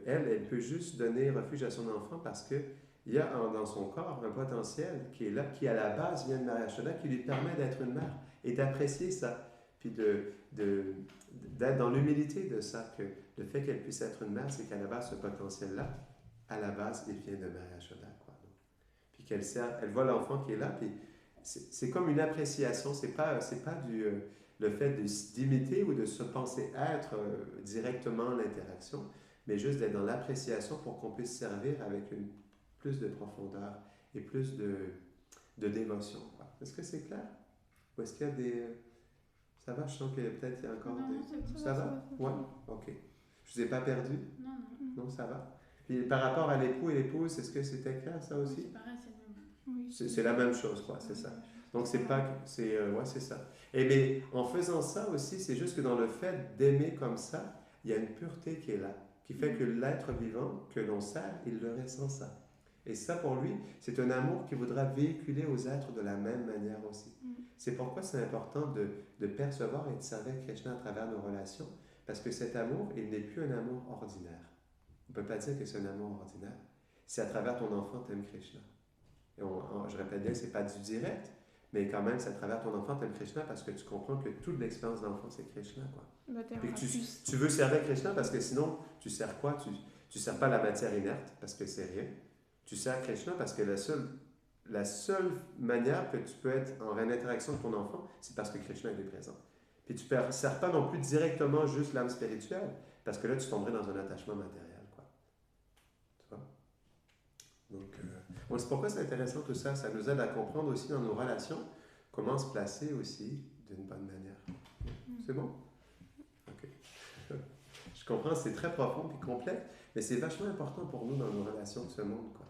elle peut juste donner refuge à son enfant parce qu'il y a dans son corps un potentiel qui est là, qui à la base vient de Mère Yashoda, qui lui permet d'être une mère et d'apprécier ça, puis d'être dans l'humilité de ça, que le fait qu'elle puisse être une mère, c'est qu'à la base, ce potentiel-là, à la base, il vient de Mère Yashoda, quoi. Puis elle voit l'enfant qui est là, puis c'est comme une appréciation, c'est pas le fait d'imiter ou de se penser être directement l'interaction, mais juste d'être dans l'appréciation pour qu'on puisse servir avec plus de profondeur et plus de dévotion, quoi. Est-ce que c'est clair? Ou est-ce qu'il y a des... Ça va? Je sens que peut-être il y a encore Non, des... non, Ça va? Ouais? OK. Je vous ai pas perdu? Non, non. Non, ça va? Puis par rapport à l'époux et l'épouse, est-ce que c'était clair, ça aussi? C'est pareil, c'est le même. Oui, C'est la même chose, quoi, c'est ça. Donc, c'est pas... ouais, c'est ça. Et mais en faisant ça aussi, c'est juste que dans le fait d'aimer comme ça, il y a une pureté qui est là, qui fait que l'être vivant que l'on sert, il le ressent ça. Et ça, pour lui, c'est un amour qu'il voudra véhiculer aux êtres de la même manière aussi. C'est pourquoi c'est important de percevoir et de servir Krishna à travers nos relations, parce que cet amour, il n'est plus un amour ordinaire. On ne peut pas dire que c'est un amour ordinaire. Si à travers ton enfant, tu aimes Krishna. Et je répète bien, ce n'est pas du direct, mais quand même, c'est à travers ton enfant, tu aimes Krishna parce que tu comprends que toute l'expérience d'enfant, c'est Krishna, quoi. Et que tu veux servir Krishna parce que sinon, tu sers quoi? Tu sers pas la matière inerte parce que c'est rien. Tu sers Krishna parce que la seule manière que tu peux être en interaction avec ton enfant, c'est parce que Krishna est présent. Puis tu ne sers pas non plus directement juste l'âme spirituelle, parce que là, tu tomberais dans un attachement matériel, quoi. Tu vois? Donc, c'est pourquoi c'est intéressant tout ça. Ça nous aide à comprendre aussi dans nos relations comment se placer aussi d'une bonne manière. C'est bon? OK. Je comprends, c'est très profond et complexe, mais c'est vachement important pour nous dans nos relations de ce monde, quoi.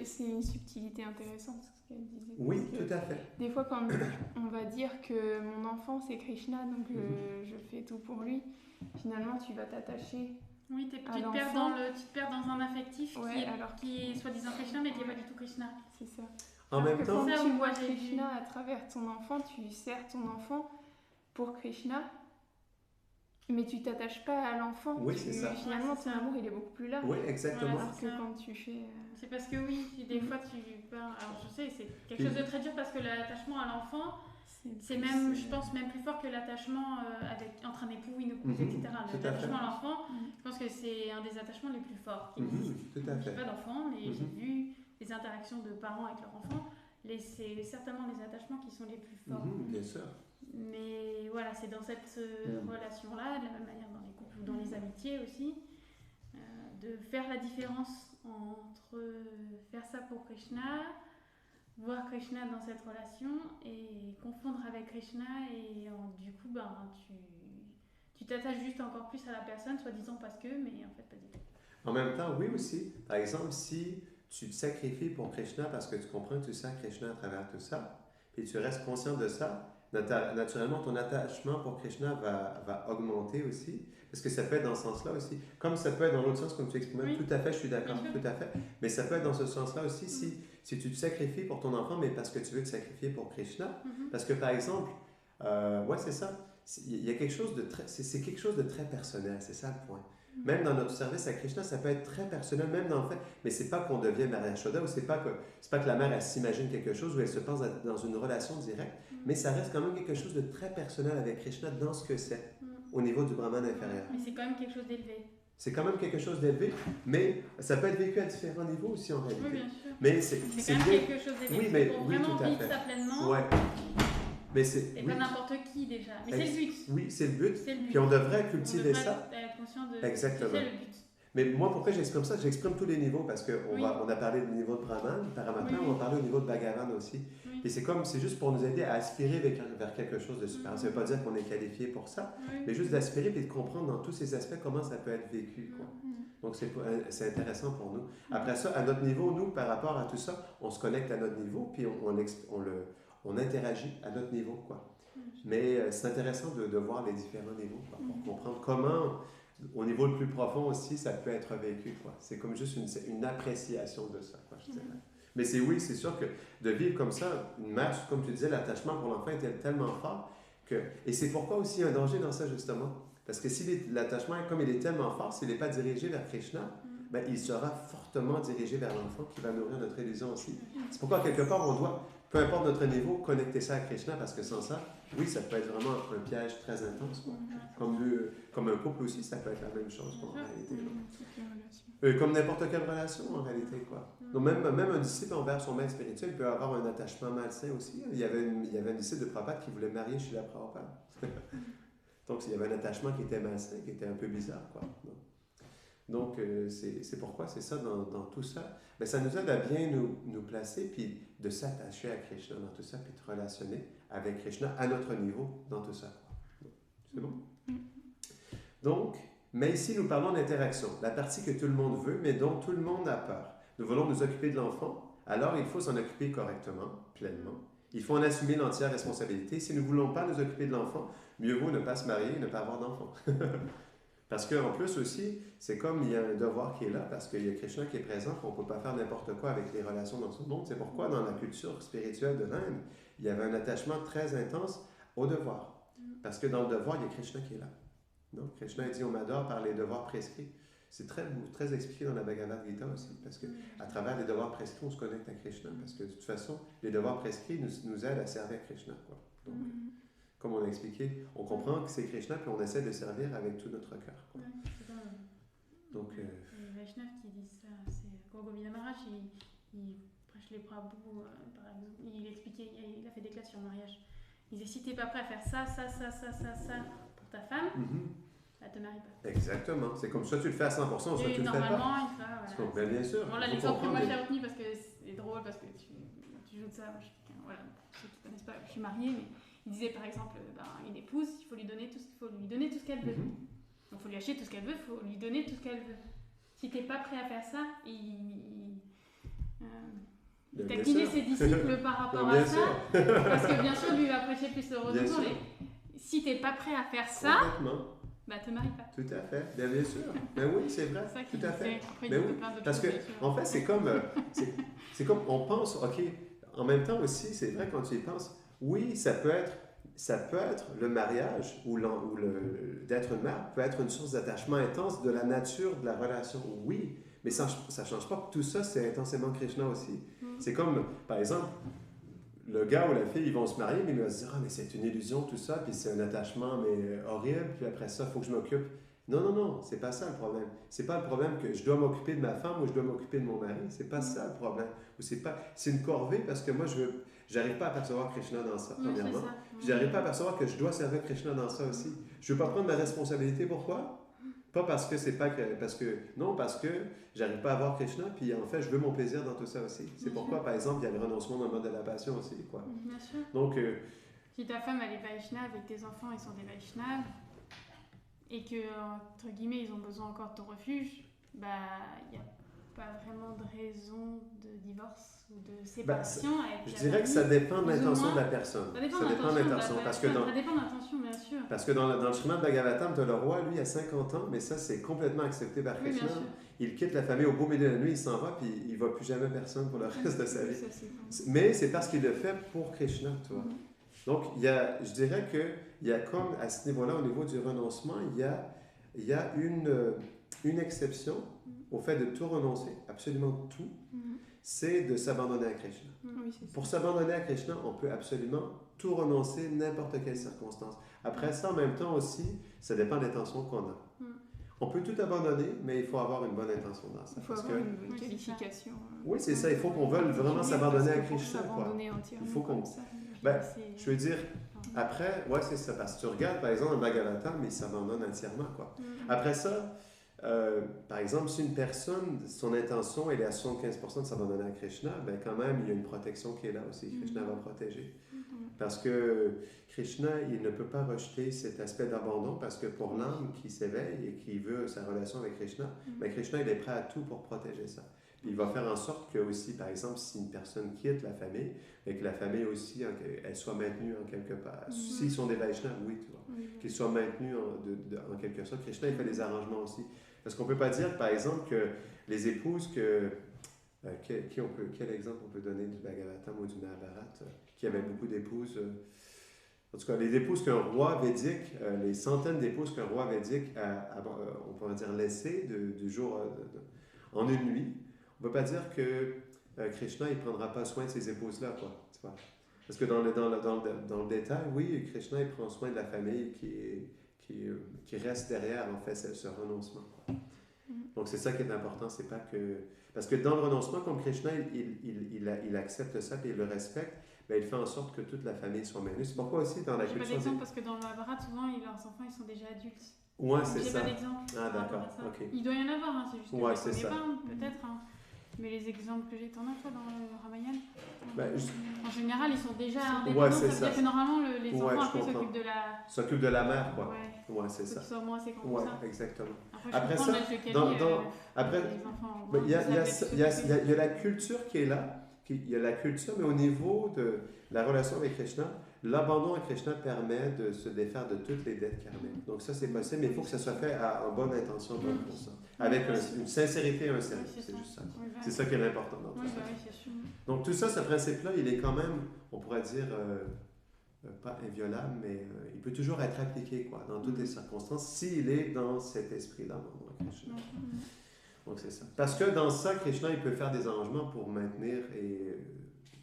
C'est une subtilité intéressante, ce qu'elle disait. Oui, tout à fait. Des fois, quand on va dire que mon enfant c'est Krishna, donc je fais tout pour lui, finalement tu vas t'attacher. Oui, tu te perds dans un affectif qui est soi-disant Krishna, mais qui n'est pas du tout Krishna. C'est ça. En même temps, quand tu vois Krishna à travers ton enfant, tu sers ton enfant pour Krishna. Mais tu t'attaches pas à l'enfant. Oui, c'est ça. Finalement, ton amour, il est beaucoup plus large. Oui, exactement. Alors que quand tu fais... C'est parce que oui, des fois, tu pars... Alors, je sais, c'est quelque chose de très dur parce que l'attachement à l'enfant, c'est même, je pense, même plus fort que l'attachement entre un époux, une épouse, etc. L'attachement à l'enfant, je pense que c'est un des attachements les plus forts. Tout à fait. J'ai pas d'enfant, mais j'ai vu les interactions de parents avec leurs enfants. C'est certainement les attachements qui sont les plus forts. Bien sûr. Mais voilà, c'est dans cette relation-là, de la même manière dans les couples ou dans les amitiés aussi, de faire la différence entre faire ça pour Krishna, voir Krishna dans cette relation et confondre avec Krishna et du coup, tu t'attaches juste encore plus à la personne, soi-disant parce que, mais en fait pas du tout. En même temps, oui aussi. Par exemple, si tu te sacrifies pour Krishna parce que tu comprends que tu sers Krishna à travers tout ça, et tu restes conscient de ça, naturellement, ton attachement pour Krishna va augmenter aussi, parce que ça peut être dans ce sens-là aussi, comme ça peut être dans l'autre sens, comme tu exprimais, tout à fait, je suis d'accord, tout à fait, mais ça peut être dans ce sens-là aussi si tu te sacrifies pour ton enfant, mais parce que tu veux te sacrifier pour Krishna, parce que par exemple, ouais, c'est ça, il y a quelque chose de très, c'est quelque chose de très personnel, c'est ça le point. Même dans notre service à Krishna, ça peut être très personnel, même dans le fait, mais c'est pas qu'on devient Mère Yashoda, ou c'est pas que la mère, elle s'imagine quelque chose, ou elle se pense dans une relation directe, mais ça reste quand même quelque chose de très personnel avec Krishna dans ce que c'est. au niveau du Brahman inférieur. Mais c'est quand même quelque chose d'élevé. C'est quand même quelque chose d'élevé, mais ça peut être vécu à différents niveaux aussi en réalité. Oui, bien sûr. Mais C'est c'est quand même bien. quelque chose d'élevé. Oui, mais pour oui, vraiment tout à vivre fait. ça pleinement. Ouais. Mais c'est Et oui, pas n'importe qui déjà. Mais c'est le but. oui, c'est le but. C'est le but. Puis on devrait On cultiver devrait ça. être conscient de Exactement. c'est le but. Mais moi, pourquoi j'exprime ça? J'exprime tous les niveaux parce qu'on Oui. on a parlé du niveau de Brahman, Paramatma, Oui. on va parler au niveau de Bhagavan aussi. Oui. Et c'est juste pour nous aider à aspirer vers quelque chose de super. Ça ne veut pas dire qu'on est qualifié pour ça, Oui. mais juste d'aspirer et de comprendre dans tous ces aspects comment ça peut être vécu, quoi. Donc, c'est intéressant pour nous. Après ça, à notre niveau, nous, par rapport à tout ça, on se connecte à notre niveau, puis on interagit à notre niveau, quoi. Mais c'est intéressant de voir les différents niveaux, quoi, pour comprendre comment, au niveau le plus profond aussi, ça peut être vécu, quoi. C'est comme juste une appréciation de ça, quoi, je dirais. Mais oui, c'est sûr que de vivre comme ça, une mère, comme tu disais, l'attachement pour l'enfant est tellement fort que... Et c'est pourquoi aussi il y a un danger dans ça, justement. Parce que si l'attachement, comme il est tellement fort, s'il n'est pas dirigé vers Krishna, ben, il sera fortement dirigé vers l'enfant qui va nourrir notre illusion aussi. C'est pourquoi, quelque part, on doit, peu importe notre niveau, connecter ça à Krishna, parce que sans ça, oui, ça peut être vraiment un piège très intense, quoi. Comme un couple aussi, ça peut être la même chose, quoi, en réalité. Comme n'importe quelle relation, en réalité, quoi. Donc, même un disciple envers son maître spirituel peut avoir un attachement malsain aussi. Il y avait un disciple de Prabhupada qui voulait marier Srila Prabhupada. Donc, il y avait un attachement qui était malsain, qui était un peu bizarre, quoi. Donc, c'est pourquoi c'est ça dans tout ça. Mais ça nous aide à bien nous placer, puis de s'attacher à Krishna dans tout ça, puis de relationner avec Krishna à notre niveau dans tout ça. C'est bon? Donc, mais ici, nous parlons d'interaction, la partie que tout le monde veut, mais dont tout le monde a peur. Nous voulons nous occuper de l'enfant, alors il faut s'en occuper correctement, pleinement. Il faut en assumer l'entière responsabilité. Si nous ne voulons pas nous occuper de l'enfant, mieux vaut ne pas se marier et ne pas avoir d'enfant. Parce qu'en plus aussi, c'est comme il y a un devoir qui est là, parce qu'il y a Krishna qui est présent, qu'on ne peut pas faire n'importe quoi avec les relations dans ce monde. C'est pourquoi dans la culture spirituelle de l'Inde, il y avait un attachement très intense au devoir. Parce que dans le devoir, il y a Krishna qui est là. Donc, Krishna dit on m'adore par les devoirs prescrits. C'est très expliqué dans la Bhagavad Gita aussi, parce qu'à travers les devoirs prescrits, on se connecte à Krishna, parce que de toute façon, les devoirs prescrits nous aident à servir Krishna, quoi. Donc, comme on a expliqué, on comprend que c'est Krishna, puis on essaie de servir avec tout notre cœur, quoi. Donc, Vaishnav qui dit ça, c'est Govinda Maharaj, il prêche les Prabhu, par exemple, il expliquait, il a fait des classes sur le mariage. Il disait si t'es pas prêt à faire ça pour ta femme, elle te marie pas. Exactement, c'est comme soit tu le fais à 100%, soit tu le fais pas. Normalement, il faut, voilà. Ben, bien sûr. Bon, là, l'exemple que moi j'ai retenu parce que c'est drôle, parce que tu joues de ça. Moi, voilà, pour ceux qui ne connaissent pas, je suis mariée, mais il disait par exemple, une épouse, il faut lui donner tout ce qu'elle veut. Donc il faut lui acheter tout ce qu'elle veut, il faut lui donner tout ce qu'elle veut. Si tu n'es pas prêt à faire ça, il taquiner ses disciples par rapport à ça, parce que bien sûr, lui va prêcher plus heureusement, mais si tu n'es pas prêt à faire ça, bah te marie pas. Tout à fait, bien sûr. Ben oui, c'est vrai, ça tout à fait. Après, Ben oui, parce que, en fait, c'est comme on pense, ok, en même temps aussi, c'est vrai quand tu y penses, oui, ça peut être le mariage ou d'être une mère peut être une source d'attachement intense de la nature de la relation, oui, mais ça ne change pas que tout ça, c'est intensément Krishna aussi. C'est comme, par exemple, le gars ou la fille, ils vont se marier, mais ils vont se dire « Ah, mais c'est une illusion, tout ça, puis c'est un attachement, mais horrible, puis après ça, il faut que je m'occupe. » Non, c'est pas ça le problème. C'est pas le problème que je dois m'occuper de ma femme ou je dois m'occuper de mon mari. C'est pas ça le problème. Ou c'est une corvée parce que moi, j'arrive pas à percevoir Krishna dans ça, premièrement. Puis j'arrive pas à percevoir que je dois servir Krishna dans ça aussi. Je veux pas prendre ma responsabilité. Pourquoi? Pas parce que parce que j'arrive pas à voir Krishna, puis en fait, je veux mon plaisir dans tout ça aussi. C'est pourquoi, par exemple, il y a le renoncement dans le mode de la passion aussi, quoi. Bien sûr. Donc, si ta femme, elle est Vaishnava et que tes enfants, ils sont des Vaishnavas, et que, entre guillemets, ils ont besoin encore de ton refuge, bah, il n'y a pas vraiment de raison de divorce ou de séparation avec je dirais que ça dépend de l'intention de la personne. Ça dépend de l'intention, parce que ça dépend de l'intention, bien sûr. Parce que dans le Srimad Bhagavatam, tu as le roi, lui, à 50 ans, mais ça, c'est complètement accepté par Krishna. Il quitte la famille au beau milieu de la nuit, il s'en va, puis il ne voit plus jamais personne pour le reste de sa vie. Mais c'est parce qu'il le fait pour Krishna, tu vois. Donc, je dirais qu'il y a comme, à ce niveau-là, au niveau du renoncement, il y a une exception au fait de tout renoncer, absolument tout. c'est de s'abandonner à Krishna. Oui, c'est ça. Pour s'abandonner à Krishna, on peut absolument tout renoncer, n'importe quelle circonstance. Après ça, en même temps aussi, ça dépend des intentions qu'on a. Mm. On peut tout abandonner, mais il faut avoir une bonne intention dans ça. Il faut parce avoir que, une bonne Oui, c'est qualification. oui, c'est ça. Il faut qu'on veuille vraiment s'abandonner à Krishna. Quoi. S'abandonner entièrement Il faut qu'on- comme ça. Ben, C'est- je veux dire, après, ouais, c'est ça. Parce que tu regardes, par exemple, un Bhagavatam, il s'abandonne entièrement. Quoi. Mm. Après ça, par exemple, si une personne, son intention, elle est à 75% de s'abandonner à Krishna, ben quand même, il y a une protection qui est là aussi. Krishna va protéger. Parce que Krishna, il ne peut pas rejeter cet aspect d'abandon parce que pour l'âme qui s'éveille et qui veut sa relation avec Krishna, ben Krishna, il est prêt à tout pour protéger ça. Puis il va faire en sorte que aussi, par exemple, si une personne quitte la famille, et que la famille aussi, elle soit maintenue en quelque part. S'ils sont des Vaishnavas, oui, tu vois. Oui. Qu'ils soient maintenus en quelque sorte. Krishna, il fait des arrangements aussi. Parce qu'on ne peut pas dire, par exemple, que les épouses que... quel exemple on peut donner du Bhagavatam ou du Mahabharata qui avait beaucoup d'épouses en tout cas, les épouses qu'un roi védique, les centaines d'épouses qu'un roi védique on pourrait dire laissées du jour en une nuit, on ne peut pas dire que Krishna il ne prendra pas soin de ces épouses-là, quoi, tu vois. Parce que dans le détail, oui, Krishna il prend soin de la famille qui reste derrière, en fait, ce renoncement, quoi. Donc, c'est ça qui est important, c'est pas que... Parce que dans le renoncement, comme Krishna, il accepte ça et il le respecte, ben, il fait en sorte que toute la famille soit maintenue. C'est pourquoi aussi dans la J'ai pas culture... d'exemple parce que dans le Mahabharata, souvent, leurs enfants, ils sont déjà adultes. Ouais, Donc, c'est j'ai ça. pas d'exemple. Ah, par rapport d'accord, à ça. ok. Il doit y en avoir, hein, c'est juste que Ouais, je c'est connais ça. pas, hein, peut-être. Hein. Mais les exemples que j'ai, t'en as toi dans le Ramayana Ben, En général, ils sont déjà Ouais, indépendants. c'est Ça veut dire ça. que normalement, les Ouais, enfants je après comprends. s'occupent de la. S'occupe de la mère, quoi. Ouais, Ouais, c'est faut ça. qu'ils soient moins séquents Ouais, que ça. exactement. Après, Après je comprends ça, l'âge de Kali, après, les enfants. ben, il y a il la culture qui est là. Il y a la culture, mais au niveau de la relation avec Krishna, l'abandon à Krishna permet de se défaire de toutes les dettes karmiques. Donc ça, c'est possible, mais il faut que ça soit fait en bonne intention, bonne conscience. Avec une sincérité et un sérieux. Oui, C'est juste ça. Oui, C'est ça qui est l'important dans tout Oui, ça. bah oui, c'est sûr. Donc tout ça, ce principe-là, il est quand même, on pourrait dire, pas inviolable, mais il peut toujours être appliqué, quoi, dans toutes les circonstances, s'il est dans cet esprit d'abandon à Krishna. Donc c'est ça. Parce que dans ça, Krishna, il peut faire des arrangements pour maintenir et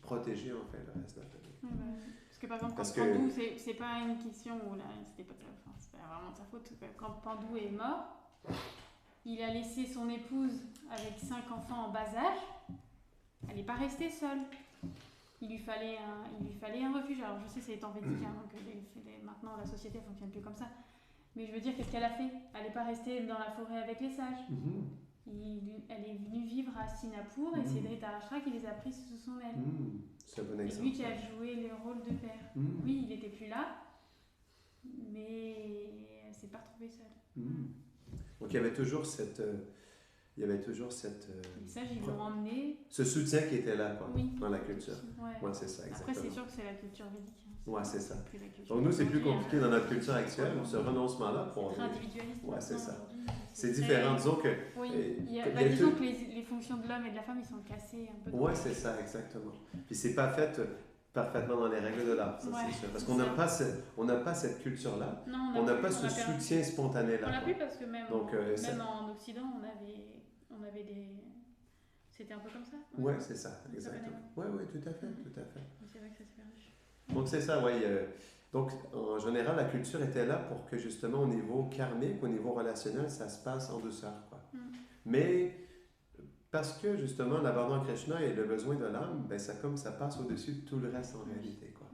protéger, en fait, le reste de la famille. Ouais, bah, parce que par exemple, Parce quand que- Pandou, c'est pas une question où là, c'était pas vraiment de sa faute. Quand Pandou est mort, il a laissé son épouse avec 5 enfants en bas âge. Elle n'est pas restée seule. Il lui fallait un refuge. Alors je sais, c'est étant védique, hein, donc maintenant la société ne fonctionne plus comme ça. Mais je veux dire, qu'est-ce qu'elle a fait? Elle n'est pas restée dans la forêt avec les sages. Elle est venue vivre à Sinapur et c'est Dhritarashtra qui les a pris sous son aile. C'est un bon C'est exemple. lui qui a joué le rôle de père. Oui, il n'était plus là, mais elle s'est pas retrouvée seule. Donc il y avait toujours cette... Les sages, ils l'ont emmené. ce soutien qui était là, quoi, Oui. dans la culture. Ouais. Ouais, c'est ça, Après, exactement. c'est sûr que c'est la culture védique. Hein. Ouais, c'est ça. Plus la culture Donc nous, c'est plus d'aujourd'hui, compliqué dans notre culture actuelle, ce renoncement-là. C'est très individualiste. Ouais, c'est ça. aujourd'hui. C'est très- différent. Disons que... Oui, il y a disons tout- que les fonctions de l'homme et de la femme, ils sont cassés un peu. Ouais, c'est ça, exactement. Puis c'est pas fait parfaitement dans les règles de l'art, ça, Ouais, c'est sûr. Parce c'est qu'on n'a ça. pas cette culture-là. Non, On n'a plus- pas ce a perdu. soutien spontané-là. On l'a quoi. plus parce que même, Donc, ça- même en Occident, on avait des. C'était un peu comme ça. Ouais, c'est ça, Donc, ça exactement. venait. Ouais, tout à fait, tout à fait. Mais c'est vrai que ça se perdu. Donc c'est ça, oui. Donc en général, la culture était là pour que justement au niveau karmique, au niveau relationnel, ça se passe en douceur, quoi. Mais parce que justement l'abandon à Krishna et le besoin de l'âme, ben ça passe au-dessus de tout le reste en réalité, quoi.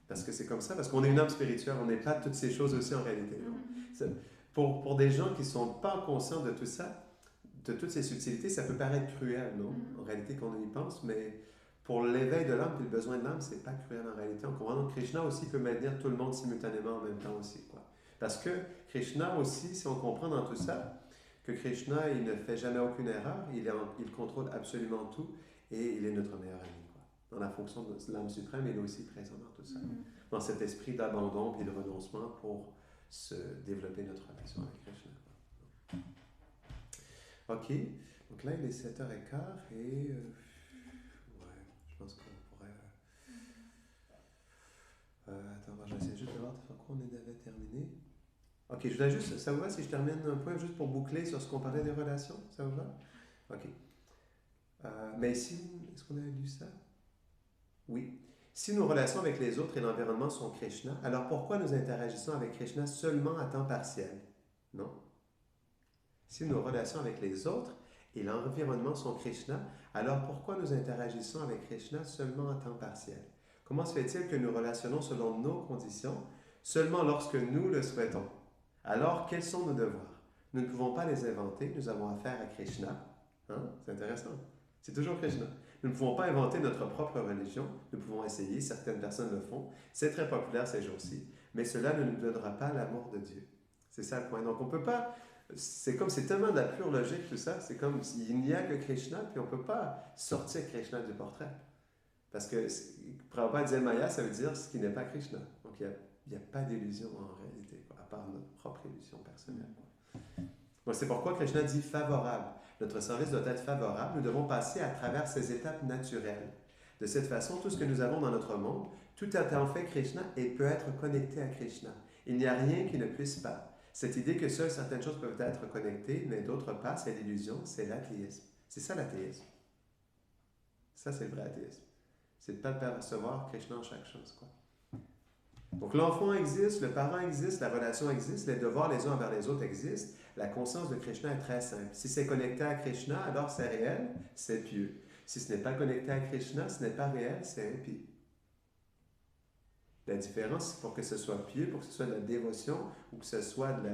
Parce que c'est comme ça, parce qu'on est une âme spirituelle, on n'est pas toutes ces choses aussi en réalité. Donc, pour des gens qui ne sont pas conscients de tout ça, de toutes ces subtilités, ça peut paraître cruel, non? En réalité, quand on y pense, mais pour l'éveil de l'âme et le besoin de l'âme, c'est pas cruel en réalité. On comprend donc Krishna aussi peut maintenir tout le monde simultanément en même temps aussi, quoi. Parce que Krishna aussi, si on comprend dans tout ça, que Krishna, il ne fait jamais aucune erreur, il contrôle absolument tout et il est notre meilleur ami, quoi. Dans la fonction de l'âme suprême, il est aussi présent dans tout ça. Dans cet esprit d'abandon et de renoncement pour se développer notre relation avec Krishna. OK. Donc là, il est 7h15 et... ouais, je pense qu'on pourrait... attends, j'essaie juste de voir sur quoi on avait terminé. OK, je voudrais juste... Ça vous va si je termine un point juste pour boucler sur ce qu'on parlait des relations? Ça vous va? OK. Mais ici, Est-ce qu'on a lu ça? Oui. Si nos relations avec les autres et l'environnement sont Krishna, alors pourquoi nous interagissons avec Krishna seulement à temps partiel? Non. Si nos relations avec les autres et l'environnement sont Krishna, alors pourquoi nous interagissons avec Krishna seulement à temps partiel? Comment se fait-il que nous relationnons selon nos conditions seulement lorsque nous le souhaitons? Alors, quels sont nos devoirs? Nous ne pouvons pas les inventer, nous avons affaire à Krishna. Hein? C'est intéressant. C'est toujours Krishna. Nous ne pouvons pas inventer notre propre religion. Nous pouvons essayer, certaines personnes le font. C'est très populaire ces jours-ci. Mais cela ne nous donnera pas l'amour de Dieu. C'est ça le point. Donc, on ne peut pas... c'est tellement de la pure logique tout ça. C'est comme s'il n'y a que Krishna, puis on ne peut pas sortir Krishna du portrait. Parce que Prabhupada disait Maya, ça veut dire ce qui n'est pas Krishna. Donc, il n'y a pas d'illusion en réalité, quoi, à part notre propre illusion personnelle. Donc, c'est pourquoi Krishna dit favorable. Notre service doit être favorable. Nous devons passer à travers ces étapes naturelles. De cette façon, tout ce que nous avons dans notre monde, tout est en fait Krishna et peut être connecté à Krishna. Il n'y a rien qui ne puisse pas. Cette idée que seules certaines choses peuvent être connectées, mais d'autres pas, c'est l'illusion, c'est l'athéisme. C'est ça l'athéisme. Ça, c'est le vrai athéisme. C'est de ne pas percevoir Krishna en chaque chose, quoi. Donc l'enfant existe, le parent existe, la relation existe, les devoirs les uns envers les autres existent. La conscience de Krishna est très simple. Si c'est connecté à Krishna, alors c'est réel, c'est pieux. Si ce n'est pas connecté à Krishna, ce n'est pas réel, c'est impie. La différence, pour que ce soit pieux, pour que ce soit de la dévotion ou que ce soit de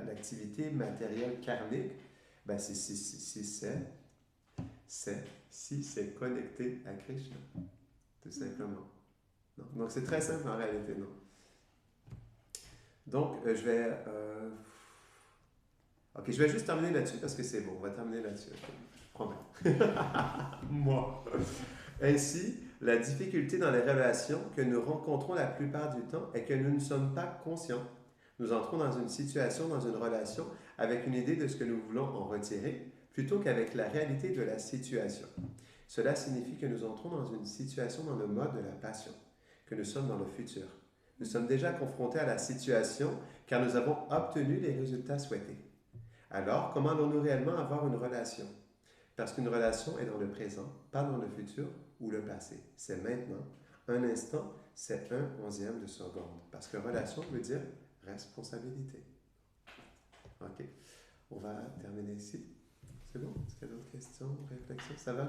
l'activité matérielle karmique, ben si c'est connecté à Krishna, tout simplement. Non. Donc c'est très simple en réalité, non. Donc je vais juste terminer là-dessus parce que c'est bon, on va terminer là-dessus. Okay. Je promets. Moi. Ainsi, la difficulté dans les relations que nous rencontrons la plupart du temps est que nous ne sommes pas conscients. Nous entrons dans une situation, dans une relation, avec une idée de ce que nous voulons en retirer, plutôt qu'avec la réalité de la situation. Cela signifie que nous entrons dans une situation dans le mode de la passion, que nous sommes dans le futur. Nous sommes déjà confrontés à la situation car nous avons obtenu les résultats souhaités. Alors, comment allons-nous réellement avoir une relation? Parce qu'une relation est dans le présent, pas dans le futur ou le passé. C'est maintenant. Un instant, c'est 1/11 de seconde. Parce que relation veut dire responsabilité. OK. On va terminer ici. C'est bon? Est-ce qu'il y a d'autres questions, réflexions? Ça va?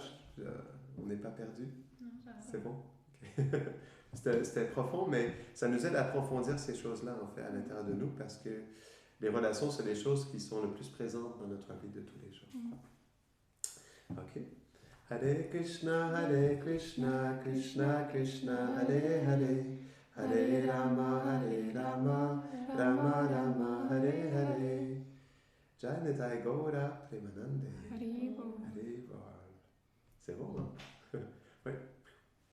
On n'est pas perdu? Non, ça va. C'est bon? OK. C'était profond, mais ça nous aide à approfondir ces choses-là, en fait, à l'intérieur de nous, parce que les relations, c'est les choses qui sont le plus présentes dans notre vie de tous les jours. OK. Hare Krishna, Krishna Krishna, Hare Hare, Hare Rama, Rama Rama, Hare Hare. Jai Nitai Gaura Premanande. Hare Bol. Hare Bol. C'est bon, hein?